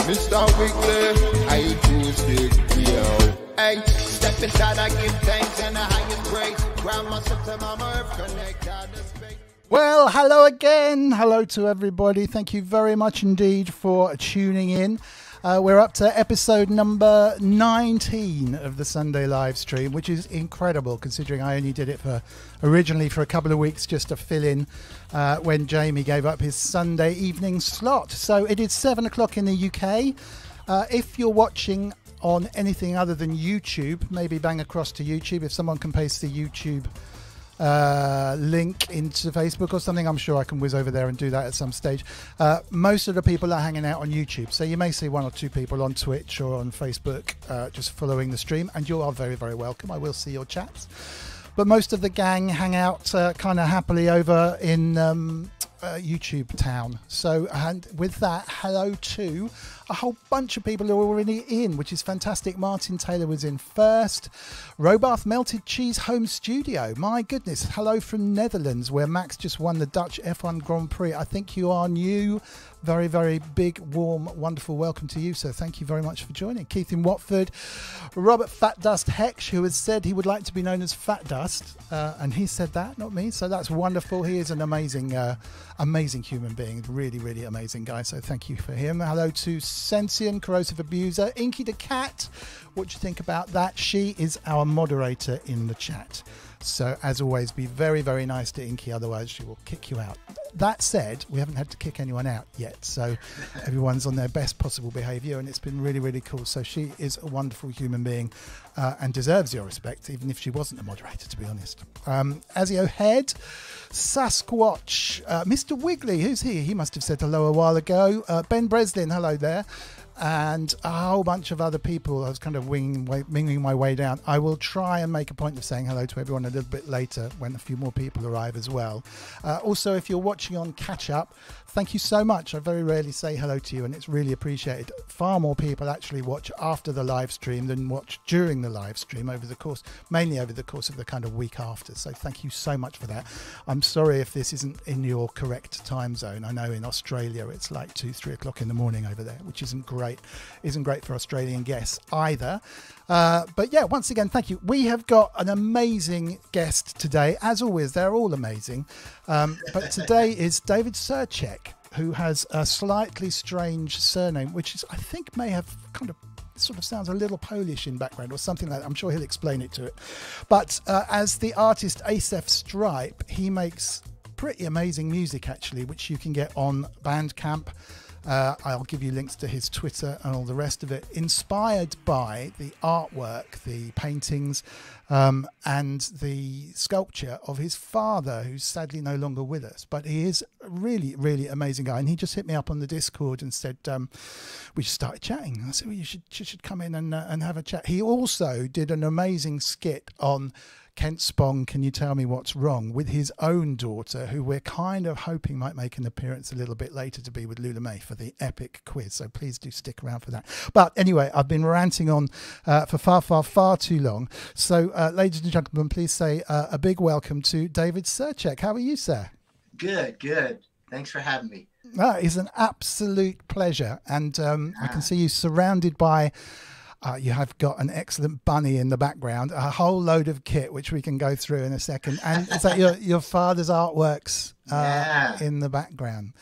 Mr. Wiggly, I too stick, yo. Hey, step inside, I give thanks and the highest praise. Ground myself to my earth, connect out the space. Well, hello again. Hello to everybody. Thank you very much indeed for tuning in. We're up to episode number 19 of the Sunday live stream, which is incredible considering I only did it originally for a couple of weeks just to fill in when Jamie gave up his Sunday evening slot. So it is 7 o'clock in the UK. If you're watching on anything other than YouTube, maybe bang across to YouTube. If someone can paste the YouTube link into Facebook or something, I'm sure I can whiz over there and do that at some stage. Most of the people are hanging out on YouTube, so you may see one or two people on Twitch or on Facebook just following the stream, and you are very, very welcome. I will see your chats, but most of the gang hang out kind of happily over in YouTube town. So, and with that, hello to a whole bunch of people who are already in, which is fantastic. Martin Taylor was in first. Robath Melted Cheese Home Studio, my goodness. Hello from Netherlands, where Max just won the Dutch F1 Grand Prix. I think you are new. Very, very big, warm, wonderful welcome to you, sir. Thank you very much for joining. Keith in Watford. Robert Fat Dust Hex, who has said he would like to be known as Fat Dust, and he said that, not me, so that's wonderful. He is an amazing amazing human being, really, really amazing guy, so thank you for him. Hello to Sensian, Corrosive Abuser. Inky the Cat, what do you think about that? She is our moderator in the chat. So, as always, be very, very nice to Inky, otherwise she will kick you out. That said, we haven't had to kick anyone out yet, so everyone's on their best possible behaviour, and it's been really, really cool. So she is a wonderful human being and deserves your respect, even if she wasn't a moderator, to be honest. Azio Head, Sasquatch, Mr. Wiggly, who's he? He must have said hello a while ago. Ben Breslin, hello there. And a whole bunch of other people. I was kind of winging my way down. I will try and make a point of saying hello to everyone a little bit later when a few more people arrive as well. Also, if you're watching on catch up, thank you so much. I very rarely say hello to you, and it's really appreciated. Far more people actually watch after the live stream than watch during the live stream mainly over the course of the kind of week after. So thank you so much for that. I'm sorry if this isn't in your correct time zone. I know in Australia it's like 2-3 o'clock in the morning over there, which isn't great for Australian guests either. But yeah, once again, thank you. We have got an amazing guest today. As always, they're all amazing. But today is David Svrjcek, who has a slightly strange surname, which is, I think, may have kind of sort of sounds a little Polish in background or something like that. I'm sure he'll explain it to it. But as the artist Acef Stripe, he makes pretty amazing music, actually, which you can get on Bandcamp. I'll give you links to his Twitter and all the rest of it, inspired by the artwork, the paintings, and the sculpture of his father, who's sadly no longer with us. But he is a really, really amazing guy. And he just hit me up on the Discord and said, we just started chatting. I said, well, you should come in and have a chat. He also did an amazing skit on Kent Spong, Can You Tell Me What's Wrong, with his own daughter, who we're kind of hoping might make an appearance a little bit later to be with Loullamae for the epic quiz. So please do stick around for that. But anyway, I've been ranting on for far, far, far too long. So ladies and gentlemen, please say a big welcome to David Svrjcek. How are you, sir? Good, good. Thanks for having me. It's an absolute pleasure. And I can see you surrounded by... you have got an excellent bunny in the background, a whole load of kit, which we can go through in a second. And it's like your father's artworks in the background.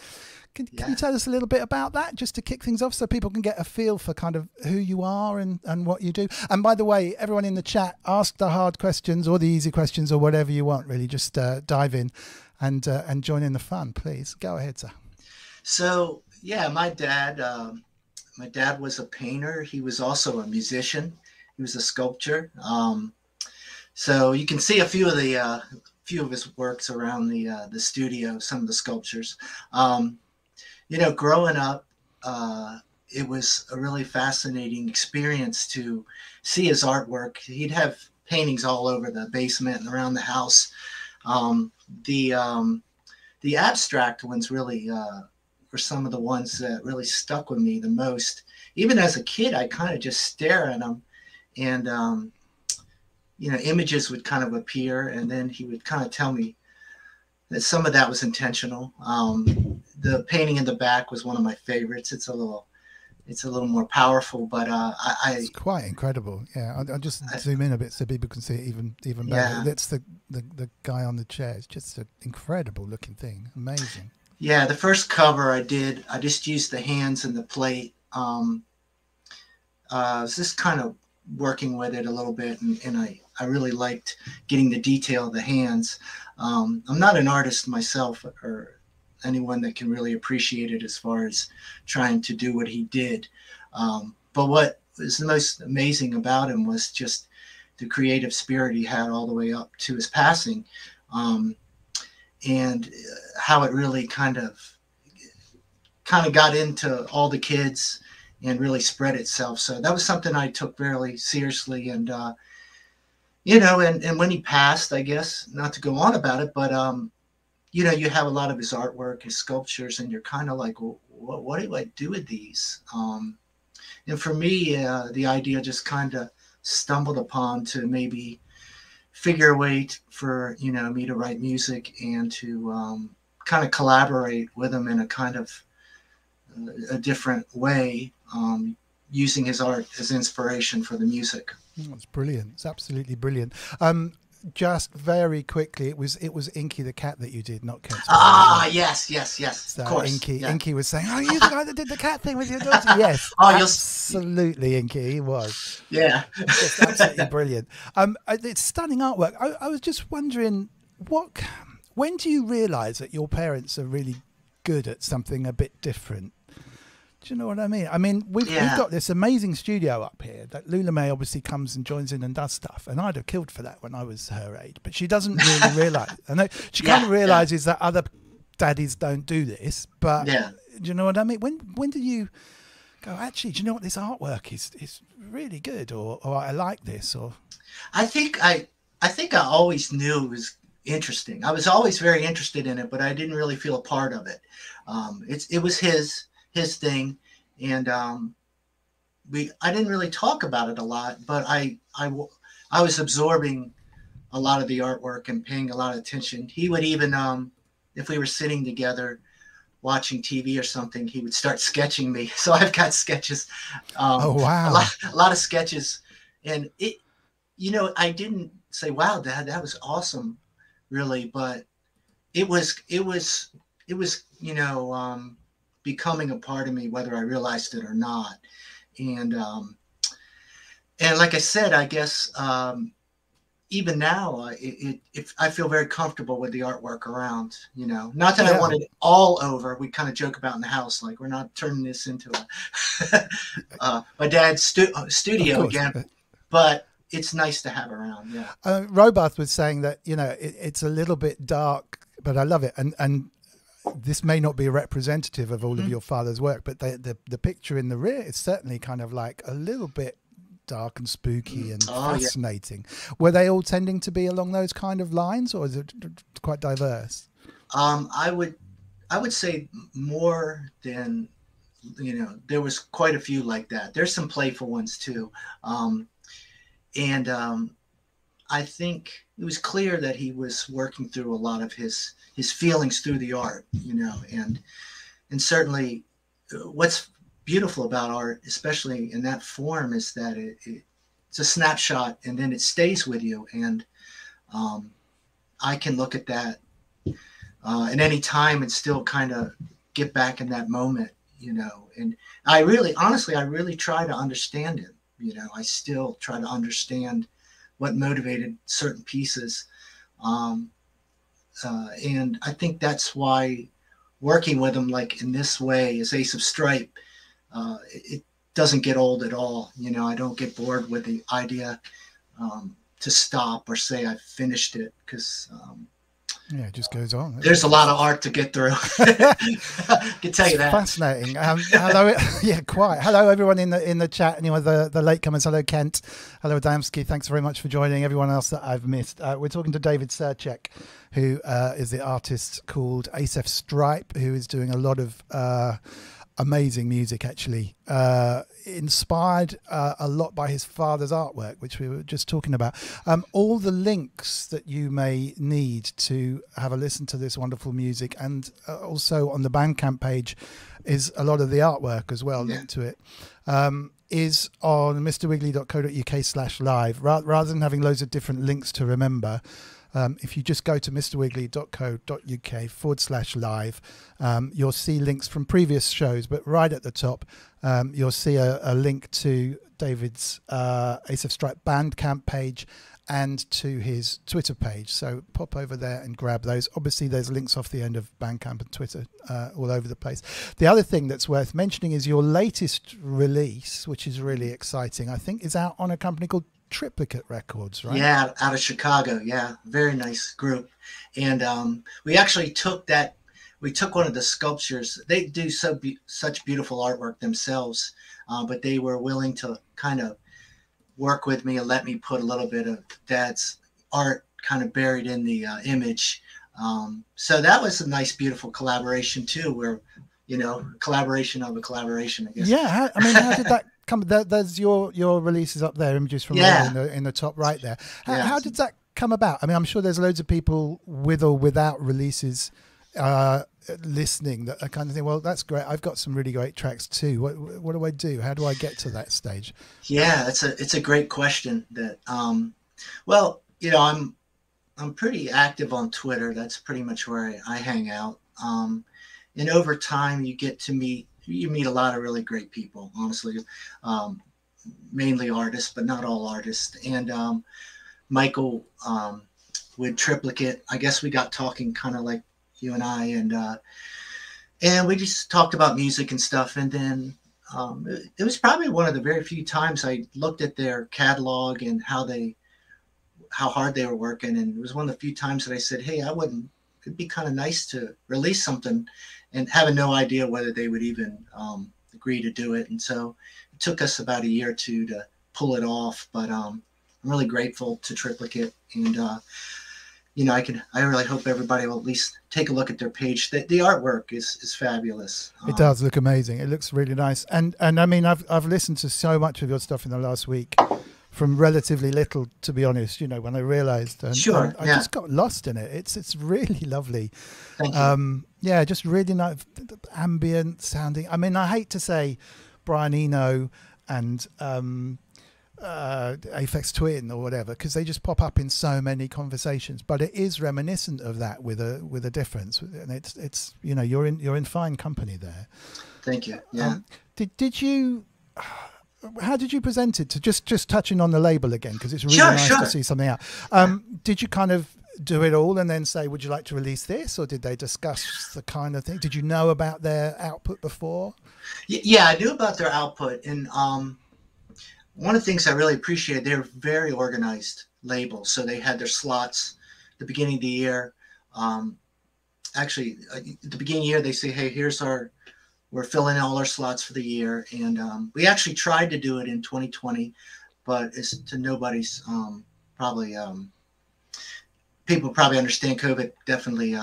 Can you tell us a little bit about that, just to kick things off, so people can get a feel for kind of who you are and what you do? And by the way, everyone in the chat, ask the hard questions or the easy questions or whatever you want, really. Just dive in and join in the fun, please. Go ahead, sir. So, yeah, my dad was a painter. He was also a musician. He was a sculptor. So you can see a few of his works around the studio, some of the sculptures. You know, growing up, it was a really fascinating experience to see his artwork. He'd have paintings all over the basement and around the house. The abstract ones really were some of the ones that really stuck with me the most. Even as a kid, I kind of just stare at them, and you know, images would kind of appear, and then he would kind of tell me that some of that was intentional. The painting in the back was one of my favorites. It's a little it's a little more powerful. But it's quite incredible. Yeah, I'll just zoom in a bit so people can see it even better. Yeah. That's the guy on the chair. It's just an incredible looking thing. Amazing. Yeah, the first cover I did, I just used the hands and the plate. I was just kind of working with it a little bit, and I really liked getting the detail of the hands. I'm not an artist myself, or anyone that can really appreciate it as far as trying to do what he did. But what was the most amazing about him was just the creative spirit he had all the way up to his passing, and how it really kind of got into all the kids and really spread itself. So that was something I took very seriously. And, you know, and when he passed, I guess, not to go on about it, but, you know, you have a lot of his artwork, his sculptures, and you're kind of like, well, what do I do with these? And for me, the idea just kind of stumbled upon to maybe figure a way for, you know, me to write music and to kind of collaborate with him in a kind of a different way, using his art as inspiration for the music. It's brilliant. It's absolutely brilliant. Just very quickly, it was Inky the cat that you did, not Cat. Yes, So of course. Inky was saying, "Oh, you the guy that did the cat thing with your daughter?" Yes, absolutely, Inky, he was. Yeah, it's absolutely brilliant. It's stunning artwork. I was just wondering, when do you realise that your parents are really good at something a bit different? Do you know what I mean? I mean, we've got this amazing studio up here that Loullamae obviously comes and joins in and does stuff, and I'd have killed for that when I was her age, but she doesn't really realise. I know she kind of realises that other daddies don't do this, but do you know what I mean? When do you go, actually, do you know what, this artwork is really good, or I like this? Or I think I always knew it was interesting. I was always very interested in it, but I didn't really feel a part of it. It was his thing, and I didn't really talk about it a lot, but I was absorbing a lot of the artwork and paying a lot of attention. He would even if we were sitting together watching TV or something, he would start sketching me. So I've got sketches. Oh wow, a lot of sketches. And it, you know, I didn't say, "Wow, Dad, that was awesome," really, but it was you know, becoming a part of me, whether I realized it or not. And like I said, I guess even now, if I feel very comfortable with the artwork around, you know, not that I want it all over. We kind of joke about in the house, like, we're not turning this into my dad's studio again, but it's nice to have around. Yeah. Robath was saying that, you know, it's a little bit dark, but I love it. And this may not be representative of all of your father's work, but the picture in the rear is certainly kind of like a little bit dark and spooky and fascinating. Yeah. Were they all tending to be along those kind of lines, or is it quite diverse? I would say more than, you know, there was quite a few like that. There's some playful ones too. I think it was clear that he was working through a lot of his feelings through the art, you know, and certainly what's beautiful about art, especially in that form, is that it's a snapshot and then it stays with you. And I can look at that at any time and still kind of get back in that moment, you know. And I really try to understand it. You know, I still try to understand what motivated certain pieces. And I think that's why working with him like in this way as Acef Stripe, it doesn't get old at all. You know, I don't get bored with the idea to stop or say I've finished it, because it just goes on. There's a lot of art to get through. I can tell you that. Fascinating. Hello, quite. Hello, everyone in the chat. Anyway, the latecomers. Hello, Kent. Hello, Adamski. Thanks very much for joining. Everyone else that I've missed. We're talking to David Svrjcek, who is the artist called Acef Stripe, who is doing a lot of amazing music, actually. Inspired a lot by his father's artwork, which we were just talking about. All the links that you may need to have a listen to this wonderful music, and also on the Bandcamp page is a lot of the artwork as well, linked to it, is on mrwiggly.co.uk/live. Rather than having loads of different links to remember, if you just go to mrwiggly.co.uk/live, you'll see links from previous shows, but right at the top, you'll see a link to David's Acef Stripe Bandcamp page and to his Twitter page. So pop over there and grab those. Obviously, there's links off the end of Bandcamp and Twitter all over the place. The other thing that's worth mentioning is your latest release, which is really exciting, I think, is out on a company called Triplicate Records, right? Yeah, out of Chicago. Yeah, very nice group. And we actually took one of the sculptures. They do such beautiful artwork themselves, but they were willing to kind of work with me and let me put a little bit of Dad's art kind of buried in the image. So that was a nice, beautiful collaboration too, where, collaboration of a collaboration, I guess. Yeah, how did that come? There's your releases up there, images from in the top right there. How did that come about? I mean, I'm sure there's loads of people with or without releases listening that are kind of think, well, that's great, I've got some really great tracks too. What do I do? How do I get to that stage? Yeah, it's a great question. That I'm pretty active on Twitter. That's pretty much where I hang out. And over time, you meet a lot of really great people, honestly, mainly artists, but not all artists. And Michael with Triplicate, I guess we got talking kind of like you and I, and we just talked about music and stuff. And then it was probably one of the very few times I looked at their catalog and how hard they were working. And it was one of the few times that I said, hey, it'd be kind of nice to release something, and having no idea whether they would even agree to do it. And so it took us about a year or two to pull it off, but I'm really grateful to Triplicate. And I really hope everybody will at least take a look at their page. The artwork is fabulous. It does look amazing. It looks really nice. And I mean, I've listened to so much of your stuff in the last week, from relatively little, to be honest, when I realized. And I just got lost in it. It's really lovely. Thank you. Yeah, just really nice, ambient sounding. I mean, I hate to say Brian Eno and Aphex Twin or whatever, because they just pop up in so many conversations, but it is reminiscent of that with a difference, and it's you're in fine company there. Thank you. Yeah. Did you? How did you present it? To just touching on the label again, because it's really nice to see something out. Did you kind of do it all and then say, would you like to release this, or did they discuss the kind of thing? Did you know about their output before? Yeah, I knew about their output, and one of the things I really appreciated, they were very organized label. So they had their slots at the beginning of the year. Actually, at the beginning of the year, they say, hey, we're filling all our slots for the year. And we actually tried to do it in 2020, but it's to nobody's people probably understand COVID. Definitely.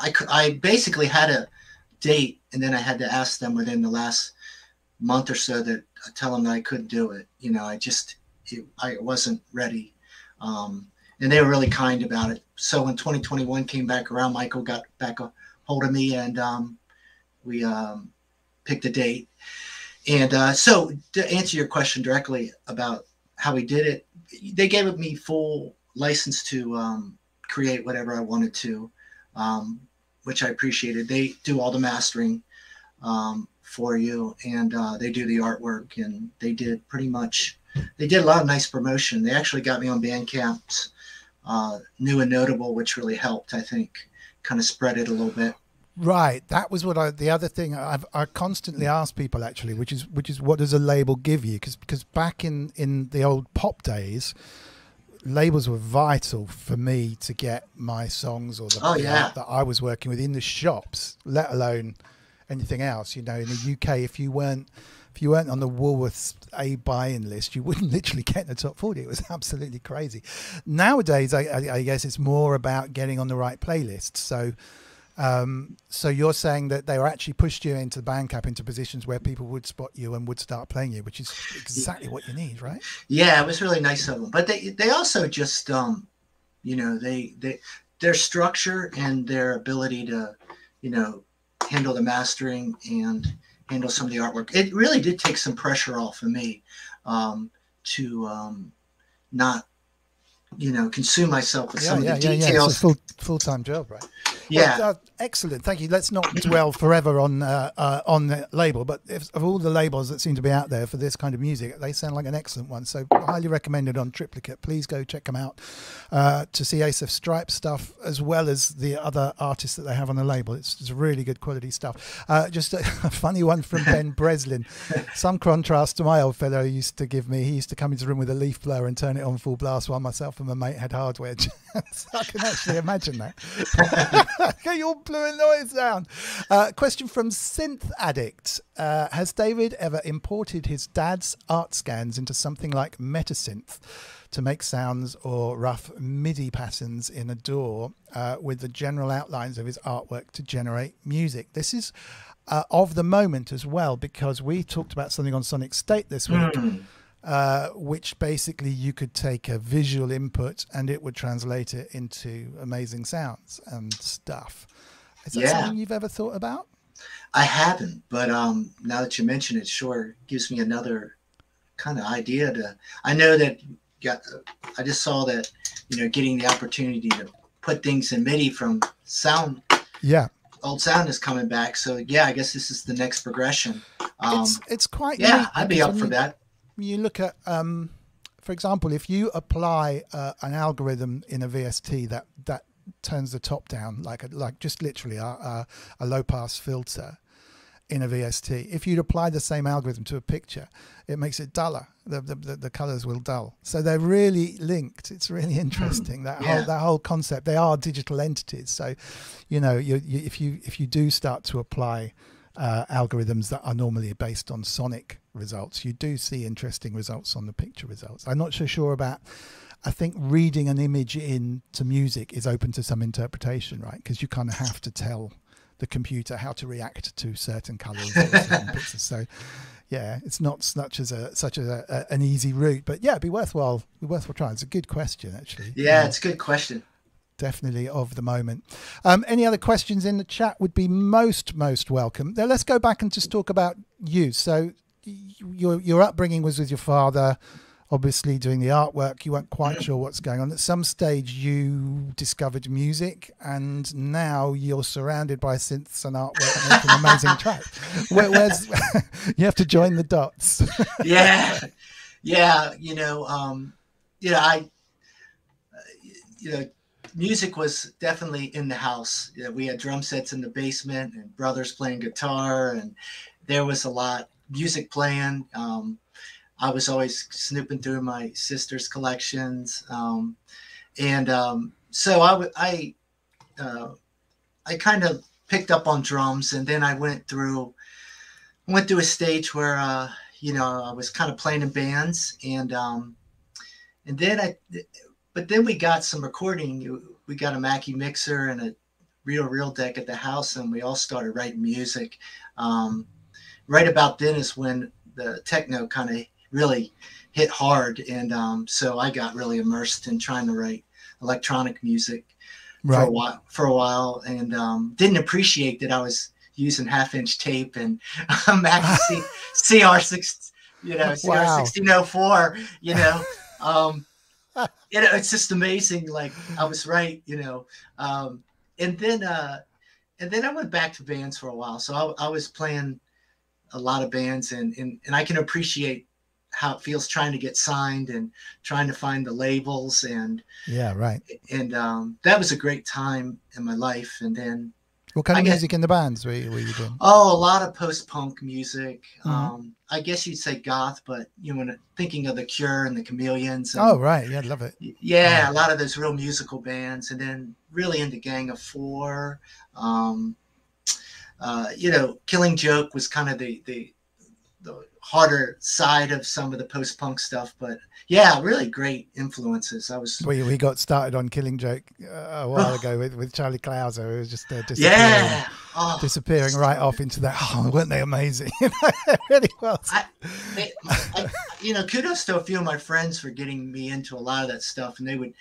I basically had a date, and then I had to ask them within the last month or so that I tell them that I couldn't do it. I wasn't ready. And they were really kind about it. So when 2021 came back around, Michael got back a hold of me, and we picked a date. And so to answer your question directly about how we did it, they gave me full license to create whatever I wanted to, which I appreciated. They do all the mastering for you, and they do the artwork, and they did a lot of nice promotion. They actually got me on Bandcamp's New and Notable, which really helped, I think, kind of spread it a little bit. Right. That was the other thing I constantly ask people, actually, which is what does a label give you? Because back in the old pop days, labels were vital for me to get my songs or that I was working with in the shops, let alone anything else. In the UK, if you weren't on the Woolworths A buy-in list, you wouldn't literally get in the top 40. It was absolutely crazy. Nowadays, I guess it's more about getting on the right playlist. So So you're saying that they were actually pushed you into Bandcamp into positions where people would spot you and would start playing you, which is exactly what you need, right? Yeah, it was really nice of them. But they also just, you know, their structure and their ability to, you know, handle the mastering and handle some of the artwork. It really did take some pressure off of me to not, you know, consume myself with some of the details. It's a full-time job, right? Yeah. Well, excellent. Thank you. Let's not dwell forever on the label, but of all the labels that seem to be out there for this kind of music, they sound like an excellent one. So highly recommended on Triplicate. Please go check them out to see Acef Stripe stuff as well as the other artists that they have on the label. It's really good quality stuff. Just a funny one from Ben Breslin. Some contrast to my old fellow used to give me. He used to come into the room with a leaf blower and turn it on full blast while myself and my mate had hardware. So I can actually imagine that. Get your blue noise down. Question from Synth Addict. Has David ever imported his dad's art scans into something like Metasynth to make sounds or rough MIDI patterns in a DAW with the general outlines of his artwork to generate music? This is of the moment as well, because we talked about something on Sonic State this week. Which basically you could take a visual input and it would translate it into amazing sounds and stuff. Is that something you've ever thought about? I haven't, but now that you mention it, sure gives me another kind of idea to. I know that I just saw that, you know, getting the opportunity to put things in MIDI from sound. Yeah. Old sound is coming back, so yeah, I guess this is the next progression. It's quite neat, I'd be up for that. You look at, for example, if you apply an algorithm in a VST that turns the top down, like just literally a low pass filter in a VST. If you'd apply the same algorithm to a picture, it makes it duller. The colors will dull. So they're really linked. It's really interesting that whole concept. They are digital entities. So, you know, if you do start to apply algorithms that are normally based on sonic results, you do see interesting results on the picture results. I'm not so sure about, I think reading an image into music is open to some interpretation, right? Because you kind of have to tell the computer how to react to certain colors or certain pictures. So yeah, it's not such as an easy route, but yeah, it'd be worthwhile trying. It's a good question, actually. Yeah, it's a good question. Definitely of the moment. Any other questions in the chat would be most welcome. Now let's go back and just talk about you. So your upbringing was with your father, obviously doing the artwork. You weren't quite sure what's going on. At some stage you discovered music, and now you're surrounded by synths and artwork making an amazing track. Where's you have to join the dots. Yeah. You know, music was definitely in the house. You know, we had drum sets in the basement and brothers playing guitar, and there was a lot music playing. I was always snooping through my sister's collections. So I kind of picked up on drums, and then I went through a stage where, you know, I was kind of playing in bands, but then we got some recording. We got a Mackie mixer and a reel deck at the house, and we all started writing music. Right about then is when the techno kind of really hit hard, and so I got really immersed in trying to write electronic music for a while, and didn't appreciate that I was using 1/2-inch tape and Mackie CR6, you know, CR1604, you know. You know, it's just amazing. Like, I was right, you know. And then I went back to bands for a while. So I was playing a lot of bands, and I can appreciate how it feels trying to get signed and trying to find the labels, and that was a great time in my life. And then what kind of music in the bands were you doing? Oh, a lot of post-punk music. I guess you'd say goth, but you know, thinking of the Cure and the Chameleons. And, oh, right. Yeah, love it. Yeah, a lot of those real musical bands, and then really into Gang of Four. You know, Killing Joke was kind of the the harder side of some of the post-punk stuff, but yeah, really great influences. We got started on Killing Joke a while ago with Charlie Clouser, who was just disappearing right off into that. Oh, weren't they amazing? It really was. Kudos to a few of my friends for getting me into a lot of that stuff, and they would,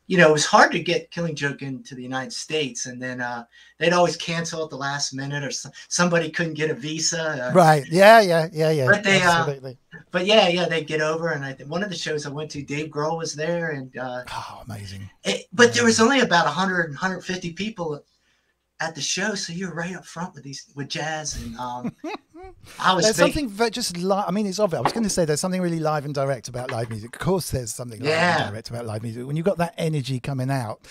it was hard to get Killing Joke into the United States, and then they'd always cancel at the last minute, or somebody couldn't get a visa. Right? Yeah. But they, absolutely. But yeah, they get over. And one of the shows I went to, Dave Grohl was there, and amazing. But there was only about 100, 150 people at the show, so you're right up front with jazz, and there's something just I mean, it's obvious. I was going to say there's something really live and direct about live music. Of course, there's something live and direct about live music. When you've got that energy coming out,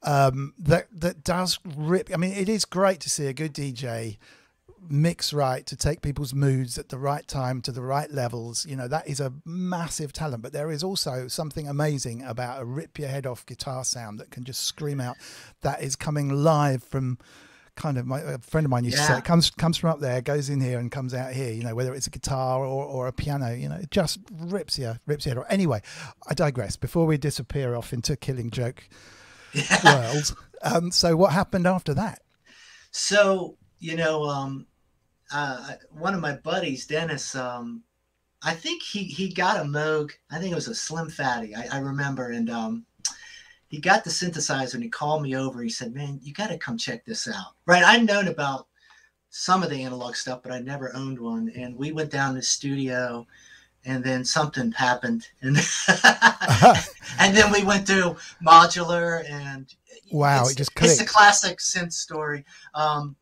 that does rip. I mean, it is great to see a good DJ mix right, to take people's moods at the right time to the right levels. That is a massive talent. But there is also something amazing about a rip your head off guitar sound that can just scream out, that is coming live from kind of, a friend of mine used to say, it comes from up there, goes in here and comes out here, whether it's a guitar or a piano, it just rips your head off. Anyway, I digress. Before we disappear off into Killing Joke world, so what happened after that? So one of my buddies, Dennis, I think he got a Moog. I think it was a Slim Fatty. I remember, and he got the synthesizer, and he called me over. He said, "Man, you got to come check this out." Right? I'd known about some of the analog stuff, but I never owned one. And we went down to the studio, and then something happened, and and then we went to modular, and wow, it just clicked. It's a classic synth story,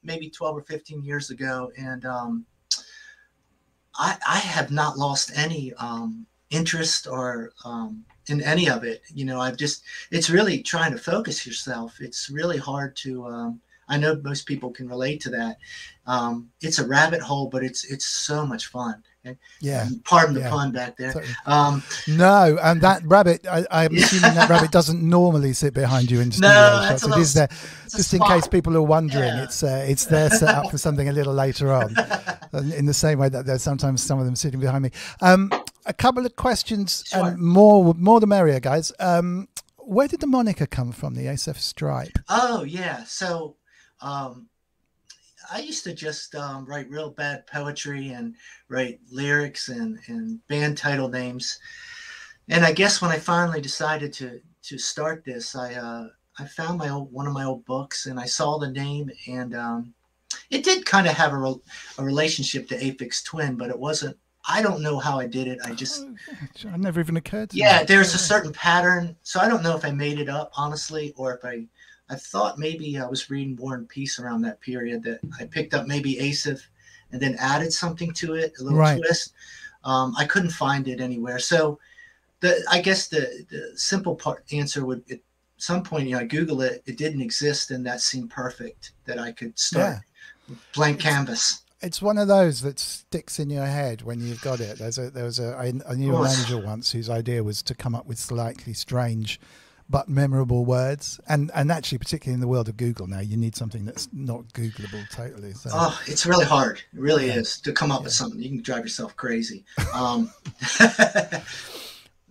maybe 12 or 15 years ago, and I have not lost any interest or in any of it. It's really trying to focus yourself. It's really hard to. I know most people can relate to that. It's a rabbit hole, but it's so much fun. Yeah. Pardon the pun back there. No, and that rabbit, I'm assuming that rabbit doesn't normally sit behind you in studio shots. It is there, just in case people are wondering. Yeah. It's there set up for something a little later on, in the same way that there's sometimes some of them sitting behind me. A couple of questions, and more the merrier, guys. Where did the moniker come from, the Acef Stripe? Oh yeah, so. I used to just write real bad poetry and write lyrics and band title names. And I guess when I finally decided to start this, I found one of my old books, and I saw the name, and it did kind of have a relationship to Aphex Twin, but it wasn't. I don't know how I did it. I never even occurred to me. Yeah, there's a certain pattern. So I don't know if I made it up, honestly, or if I thought maybe I was reading War and Peace around that period, that I picked up maybe Acef and then added something to it, a little twist. I couldn't find it anywhere. So I guess the simple answer would, at some point, I Google it, it didn't exist, and that seemed perfect, that I could start blank canvas. It's one of those that sticks in your head when you've got it. I knew a manager once whose idea was to come up with slightly strange but memorable words, and actually, particularly in the world of Google now, you need something that's not Googleable totally. So. Oh, it's really hard. It really is to come up with something. You can drive yourself crazy. Well,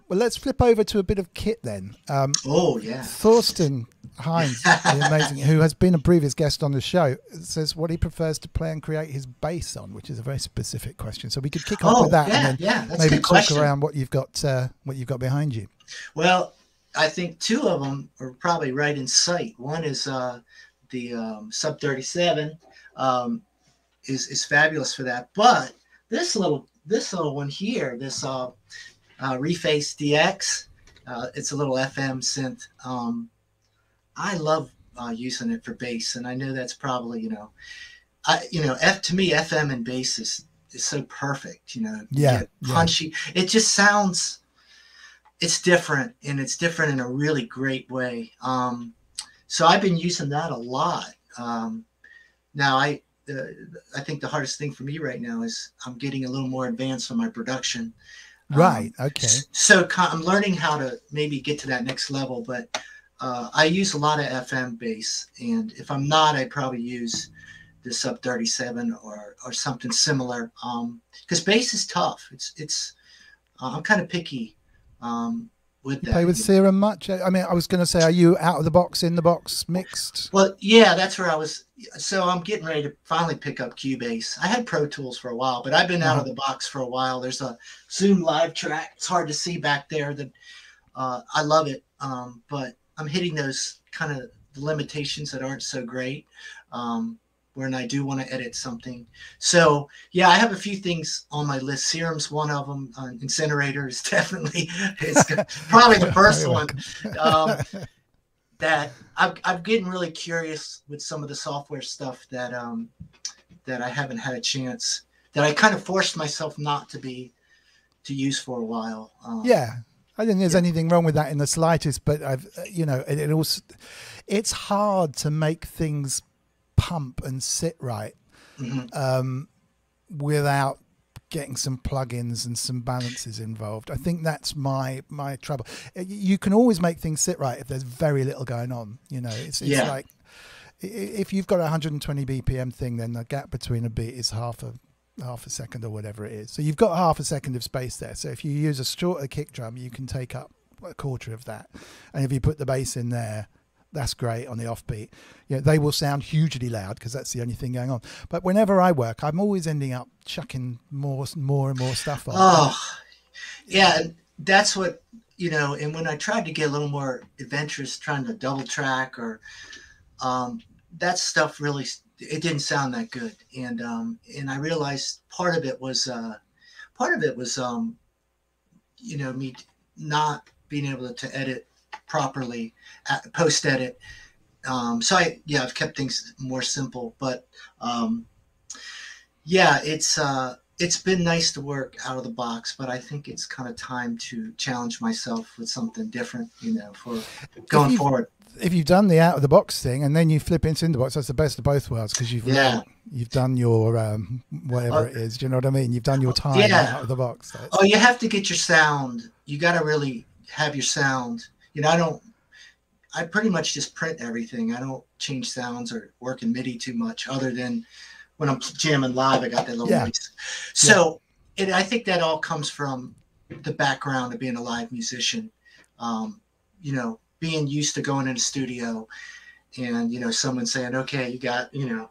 let's flip over to a bit of kit then. Thorsten Heinz, the amazing, who has been a previous guest on the show, says what he prefers to play and create his bass on, which is a very specific question. So we could kick off with that, and then maybe talk around what you've got behind you. Well, I think two of them are probably right in sight. One is the Sub 37 is fabulous for that, but this little one here, this Reface DX, it's a little FM synth. I love using it for bass, and I know that's probably to me FM and bass is so perfect. Punchy. It just sounds. It's different, and it's different in a really great way. So I've been using that a lot. Now I think the hardest thing for me right now is I'm getting a little more advanced on my production. Right. Okay. So I'm learning how to maybe get to that next level, but I use a lot of FM bass, and if I'm not, I probably use the sub 37 or something similar. Because bass is tough. It's I'm kind of picky with that. You play with Serum much? I mean, I was going to say, are you out of the box, in the box, mixed? Well, yeah, that's where I was. So I'm getting ready to finally pick up Cubase. I had Pro Tools for a while, but I've been out of the box for a while. There's a Zoom live track. It's hard to see back there. That I love it, but I'm hitting those kind of limitations that aren't so great when I do want to edit something. So yeah, I have a few things on my list. Serum's one of them. Incinerator is definitely probably the first one. That I'm getting really curious with some of the software stuff that that I haven't had a chance, that I kind of forced myself not to use for a while. Yeah, I don't think there's anything wrong with that in the slightest, but you know, it also, it's hard to make things pump and sit right without getting some plugins and some balances involved. I think that's my trouble. You can always make things sit right if there's very little going on. You know, it's like if you've got a 120 BPM thing, then the gap between a beat is half a second or whatever it is. So you've got half a second of space there. So if you use a shorter kick drum, you can take up a quarter of that. And if you put the bass in there, that's great on the offbeat. You know, they will sound hugely loud because that's the only thing going on. But whenever I work, I'm always ending up chucking more and more stuff on. Oh, yeah, and that's what, you know. And when I tried to get a little more adventurous, trying to double track or that stuff, really, it didn't sound that good. And I realized part of it was you know, me not being able to edit properly, post edit. So I've kept things more simple, but yeah, it's been nice to work out of the box, but I think it's kind of time to challenge myself with something different, you know, for going forward. If you've done the out of the box thing and then you flip into in the box, that's the best of both worlds, because you've done your whatever it is. Do you know what I mean? You've done your time out of the box. So you have to get your sound. You got to really have your sound. You know, I pretty much just print everything. I don't change sounds or work in MIDI too much, other than when I'm jamming live, I got that little voice. So I think that all comes from the background of being a live musician. You know, being used to going in a studio and, you know, someone saying, okay, you got, you know,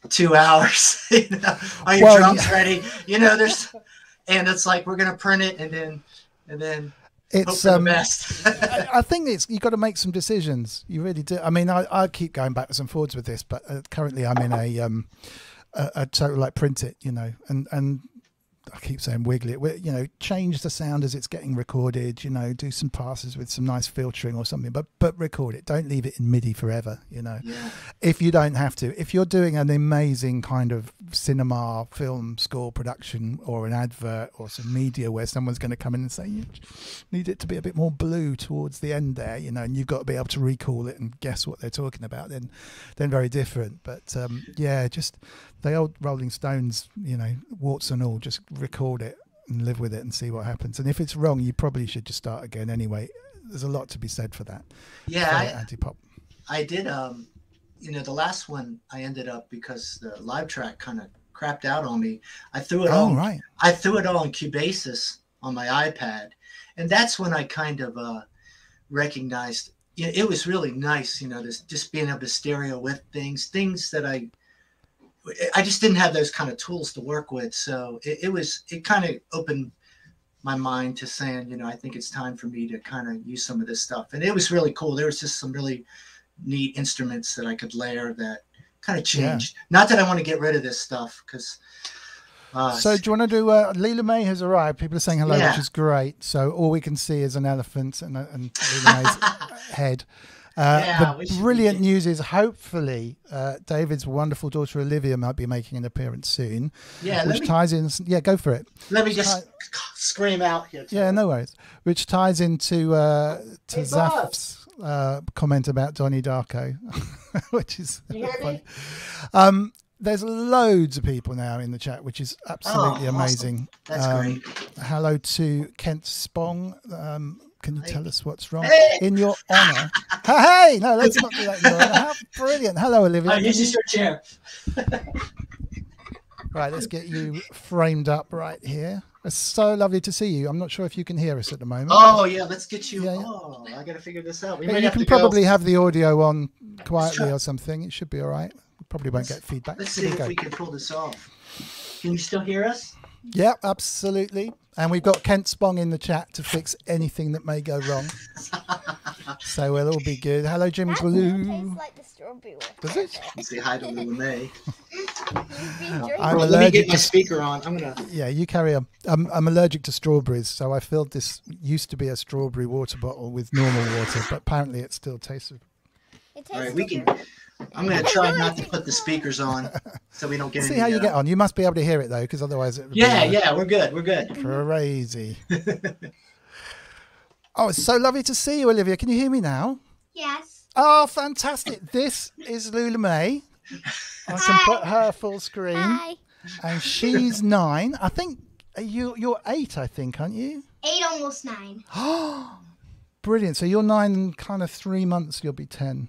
2 hours, you know, are your drums ready? You know, and it's like, we're going to print it and then it's the best. I think you got to make some decisions. You really do. I mean, I keep going backwards and forwards with this, but currently I'm in a total like print it, you know, and I keep saying wiggle it, you know, change the sound as it's getting recorded, you know, do some passes with some nice filtering or something, but record it. Don't leave it in MIDI forever, you know. If you don't have to. If you're doing an amazing kind of cinema film score production or an advert or some media where someone's going to come in and say, you need it to be a bit more blue towards the end there, you know, and you've got to be able to recall it and guess what they're talking about, then very different. But yeah, just the old Rolling Stones, you know, warts and all, just record it and live with it and see what happens. And if it's wrong, you probably should just start again anyway. There's a lot to be said for that. Anti-pop. I did you know, the last one I ended up, because the live track kind of crapped out on me, I threw it all in Cubasis on my iPad, and that's when I kind of recognized, you know, it was really nice, you know, this just being able to stereo with things that I just didn't have those kind of tools to work with. So it kind of opened my mind to saying, you know, I think it's time for me to kind of use some of this stuff. And it was really cool. There was just some really neat instruments that I could layer that kind of changed. Not that I want to get rid of this stuff, because so do you want to do Loullamae has arrived. People are saying hello, which is great. So all we can see is an elephant and Loullamae's head. The brilliant news is hopefully David's wonderful daughter Olivia might be making an appearance soon. Which ties in. Yeah, go for it. Let me just scream out here. Yeah, no worries. Which ties into Zaf's comment about Donnie Darko, which is funny. There's loads of people now in the chat, which is absolutely amazing. Awesome. That's great. Hello to Kent Spong. Can you tell us what's wrong? In your honour, Hey, no, let's not do that. Nora. How brilliant. Hello, Olivia. Oh, here's your chair. Right, let's get you framed up right here. It's so lovely to see you. I'm not sure if you can hear us at the moment. Oh, yeah, let's get you. Yeah. Oh, I got to figure this out. We But might you have can to go. probably have the audio on quietly try. or something. It should be all right. We probably won't get feedback. Let's Here see we if go. we can pull this off. Can you still hear us? Yeah, absolutely. And we've got Kent Spong in the chat to fix anything that may go wrong. So we'll all be good. Hello, Jim That Glue. tastes like the strawberry water. Does it? You say hi to Loullamae. You've been drinking. I'm Let me allergic get my to speaker on. I'm gonna. Yeah, you carry on. I'm allergic to strawberries, so I filled this used to be a strawberry water bottle with normal water, but apparently it still tastes. It All right, tastes we can. different. I'm gonna try not to put the speakers on, so we don't get. See any, how you get on. You must be able to hear it though, because otherwise it would Yeah, be yeah, we're good. We're good. crazy. Oh, it's so lovely to see you, Olivia. Can you hear me now? Yes. Oh, fantastic! This is Loullamae. I can put her full screen, Hi. and she's 9. I think you're 8. I think, aren't you? 8, almost 9. Brilliant. So you're 9 and kind of 3 months. You'll be 10.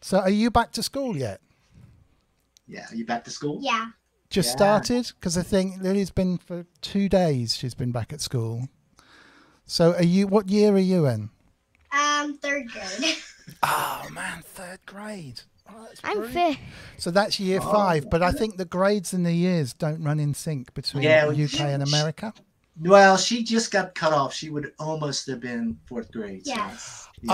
So are you back to school yet? Yeah, are you back to school? Yeah. Just Yeah. started? Because I think Lily's been for 2 days. She's been back at school. So are you? What year are you in? 3rd grade. Oh man, 3rd grade. Oh, that's I'm brilliant. 5th. So that's year 5. But I think the grades and the years don't run in sync between Yeah, UK and America. Well, she just got cut off. She would almost have been 4th grade. So, Yes. yeah.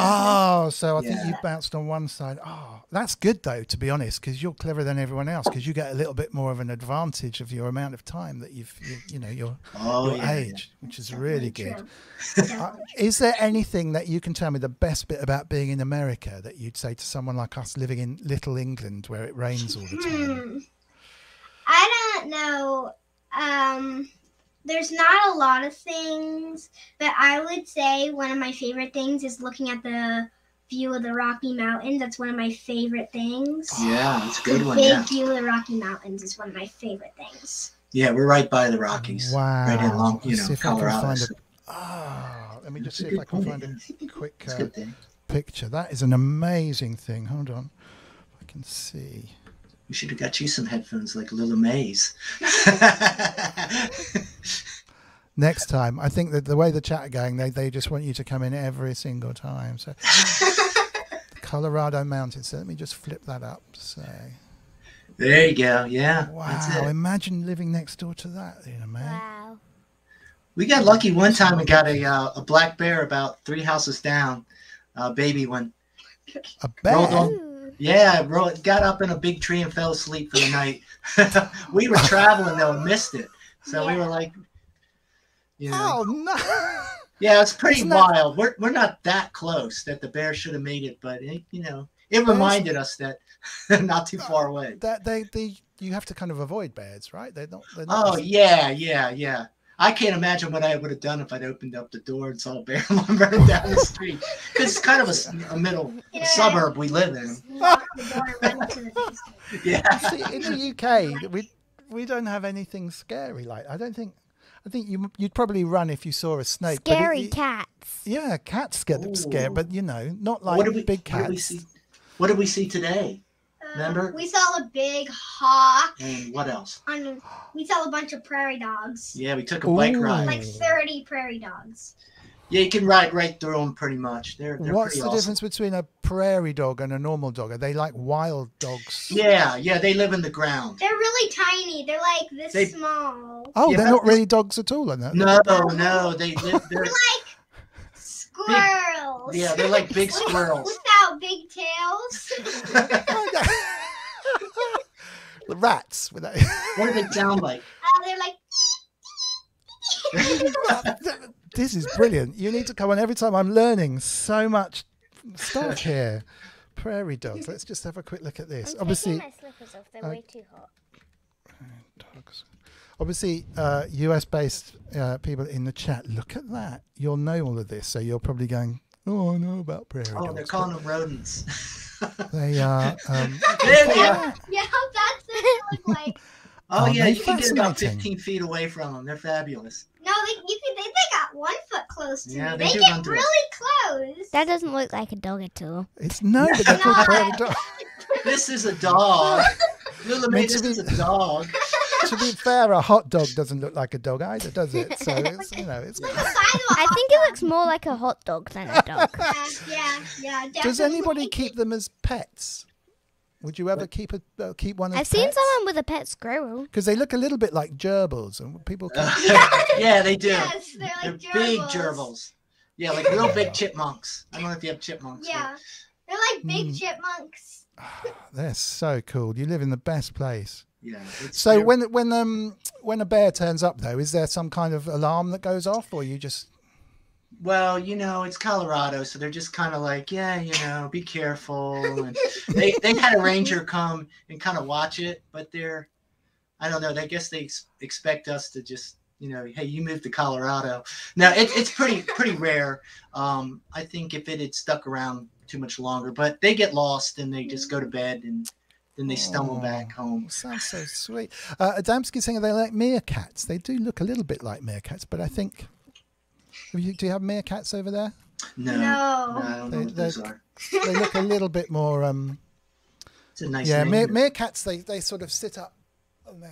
Oh, so I think Yeah. you bounced on one side. Oh, that's good though, to be honest, because you're cleverer than everyone else. Because you get a little bit more of an advantage of your amount of time that you know your Oh, yeah, age, which is really good. True. Is there anything that you can tell me the best bit about being in America that you'd say to someone like us living in Little England where it rains all the time? I don't know. There's not a lot of things, but I would say one of my favorite things is looking at the view of the Rocky Mountains. That's one of my favorite things. Yeah, that's a good The one. big Yeah, view of the Rocky Mountains is one of my favorite things. yeah, we're right by the Rockies. Wow. Right in Long, Let's see if I can Colorado. find So it. Oh, let me just That's a see if I good can point. find a quick it's a good thing. picture. That is an amazing thing. Hold on. I can see. We should have got you some headphones like Loullamae's. Next time, I think that the way the chat are going, they just want you to come in every single time. So, Colorado Mountains. So let me just flip that up. So, There you go. Yeah, that's wow! it. Imagine living next door to that, you know, man. Wow. We got lucky one time and got a black bear about 3 houses down. Baby one. A Rolled bear. on. Ooh. Yeah, got up in a big tree and fell asleep for the night. We were traveling though and missed it, so we were like, you know, Oh no! yeah, it's pretty Isn't that- wild. We're not that close that the bear should have made it, but it reminded us that not too far away. That they you have to kind of avoid bears, right? They're not. Oh yeah. I can't imagine what I would have done if I'd opened up the door and saw a bear running down the street. Because it's kind of a middle suburb we live in. Lock the door and run to the basement. Yeah. See, in the UK, we don't have anything scary like. I think you'd probably run if you saw a snake. but Scary cats. Yeah, cats get Ooh. scared, but not like What did we big What did we cats. see? What did we see today? Remember? We saw a big hawk. And what else? We saw a bunch of prairie dogs. Yeah, we took a bike Ooh. ride. Like 30 prairie dogs. Yeah, you can ride right through them pretty much. They're What's pretty the awesome. difference between a prairie dog and a normal dog? Are they like wild dogs? Yeah, they live in the ground. They're really tiny. They're like this They- small. Oh, Yeah, they're but- not really dogs at all, are they? No, they live. They're like squirrels. Yeah, they're like big squirrels. Without big tails. The rats. With that. What do they sound like? They're like. This is brilliant. You need to come on every time. I'm learning so much stuff here. Prairie dogs. Let's just have a quick look at this. Obviously, my slippers off. They're way too hot. dogs. Obviously, US-based people in the chat. Look at that. You'll know all of this, so you're probably going, "Oh, I know about prairie dogs." Oh, they're calling them rodents. They are. There they are. Yeah, that's what they look like. Oh Aren't yeah, they you can get about fascinating? 15 feet away from them. They're fabulous. No, they got 1 foot close to Yeah, me. they They do get run through really close. That doesn't look like a dog at all. It's no, but they're called prairie dogs. This is a dog. Loullamae, this is a dog. To be fair, a hot dog doesn't look like a dog either, does it? So it's, you know, it's. I think it looks more like a hot dog than a dog. Yeah, definitely. Does anybody keep them as pets? Would you ever keep one as I've seen pets? someone with a pet squirrel. Because they look a little bit like gerbils, and people. Yeah, they do. Yes, they're like big gerbils. gerbils. Yeah, like real big chipmunks. I don't know if you have chipmunks. Yeah, they're like big chipmunks. They're so cool. You live in the best place. Yeah. So when a bear turns up, though, is there some kind of alarm that goes off, or you just? Well, you know, it's Colorado, so they're just kind of like, yeah, you know, be careful. And they had a ranger come and kind of watch it, but I don't know. I guess they expect us to just, you know, hey, you moved to Colorado. Now it's pretty rare. I think if it had stuck around too much longer, but they get lost and they just go to bed and then they stumble back home. Sounds so sweet. Adamski's saying they like meerkats. They do look a little bit like meerkats, but I think. Do you have meerkats over there? No. I don't know what those are. They look a little bit more. It's a nice yeah, name. meerkats. They sort of sit up. Oh no.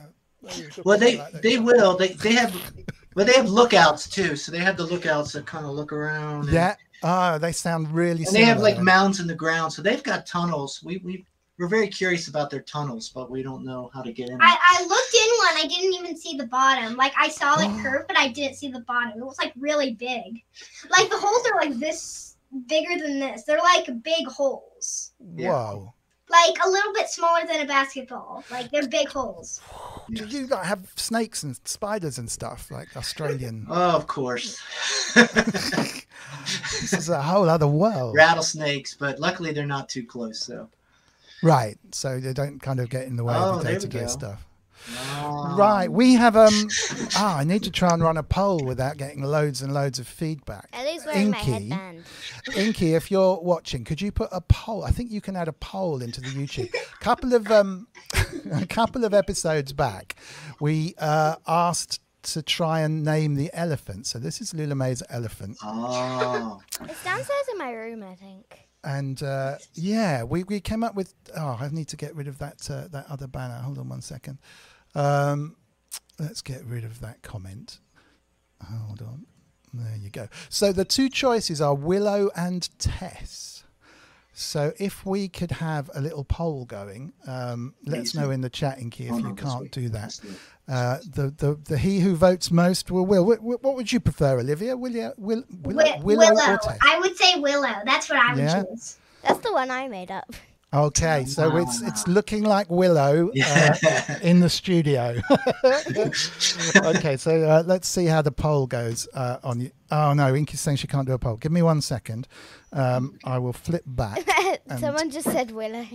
Well, they will. They have lookouts too. So they have the lookouts that kind of look around. Yeah. Oh, they sound really. And they have like mounds in the ground, so they've got tunnels. We're very curious about their tunnels, but we don't know how to get in. I looked in one. I didn't even see the bottom. Like I saw it curved, but I didn't see the bottom. It was like really big. Like the holes are like this bigger than this. They're like big holes. Whoa. Like a little bit smaller than a basketball. Like they're big holes. Do you like have snakes and spiders and stuff like Australian? Oh, of course. This is a whole other world. Rattlesnakes, but luckily they're not too close. So. Right, so they don't kind of get in the way of the there we day-to-day go. stuff. Oh. Right, we have I need to try and run a poll without getting loads and loads of feedback. At least wearing my headband. Inky, if you're watching, could you put a poll? I think you can add a poll into the YouTube. A couple of episodes back, we asked to try and name the elephant. So this is Loullamae's elephant. Oh. It's downstairs in my room, I think. And yeah, we came up with. Oh, I need to get rid of that other banner. Hold on one second. Let's get rid of that comment. Hold on. There you go. So the two choices are Willow and Tess. So if we could have a little poll going, let us know in the chat, Inky, if you can't do that. The he who votes most will. What would you prefer, Olivia? Willow or Tess? I would say Willow. That's what I would choose. That's the one I made up. Okay, so it's looking like Willow in the studio. Okay, so let's see how the poll goes on you. Oh no, Inky's saying she can't do a poll. Give me 1 second. I will flip back. Someone just said Willow.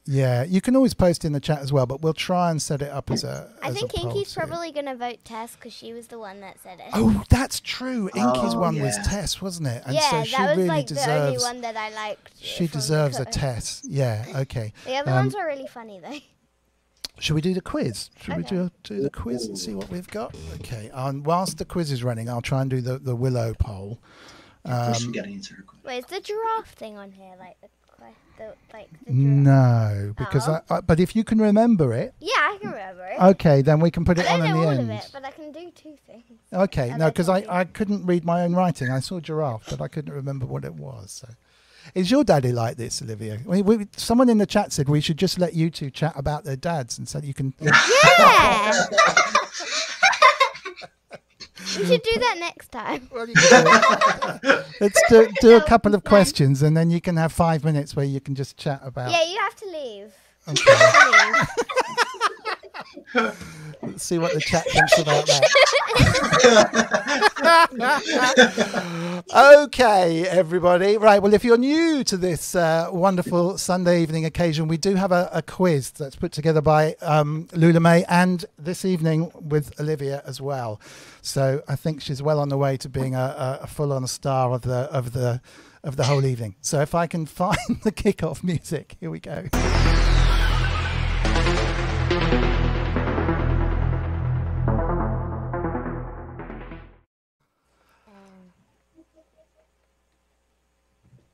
Yeah, you can always post in the chat as well, but we'll try and set it up as a. I think Inky's probably going to vote Tess because she was the one that said it. Oh, that's true. Inky's one was Tess, wasn't it? And yeah, so she that was really like deserves. the only one that I liked. She deserves a Tess. Yeah. Okay. The other ones were really funny though. Should we do the quiz? Should we do the quiz and see what we've got? Okay. Whilst the quiz is running, I'll try and do the Willow poll. First we got to answer her question. Wait, is the giraffe thing on here? Like the giraffe? No, because but if you can remember it. Yeah, I can remember it. Okay, then we can put it on in the I don't know all end. of it, but I can do two things. Okay, no, because I couldn't read my own writing. I saw giraffe, but I couldn't remember what it was. So, is your daddy like this, Olivia? Someone in the chat said we should just let you two chat about their dads, and so you can. Yeah. We should do that next time. Let's do a couple of questions, and then you can have 5 minutes where you can just chat about. Yeah, you have to leave. Okay. Let's see what the chat thinks about that. Okay, everybody. Right, well, if you're new to this wonderful Sunday evening occasion, we do have a quiz that's put together by Loullamae, and this evening with Olivia as well. So I think she's well on the way to being a full-on star of the whole evening. So if I can find the kickoff music, here we go.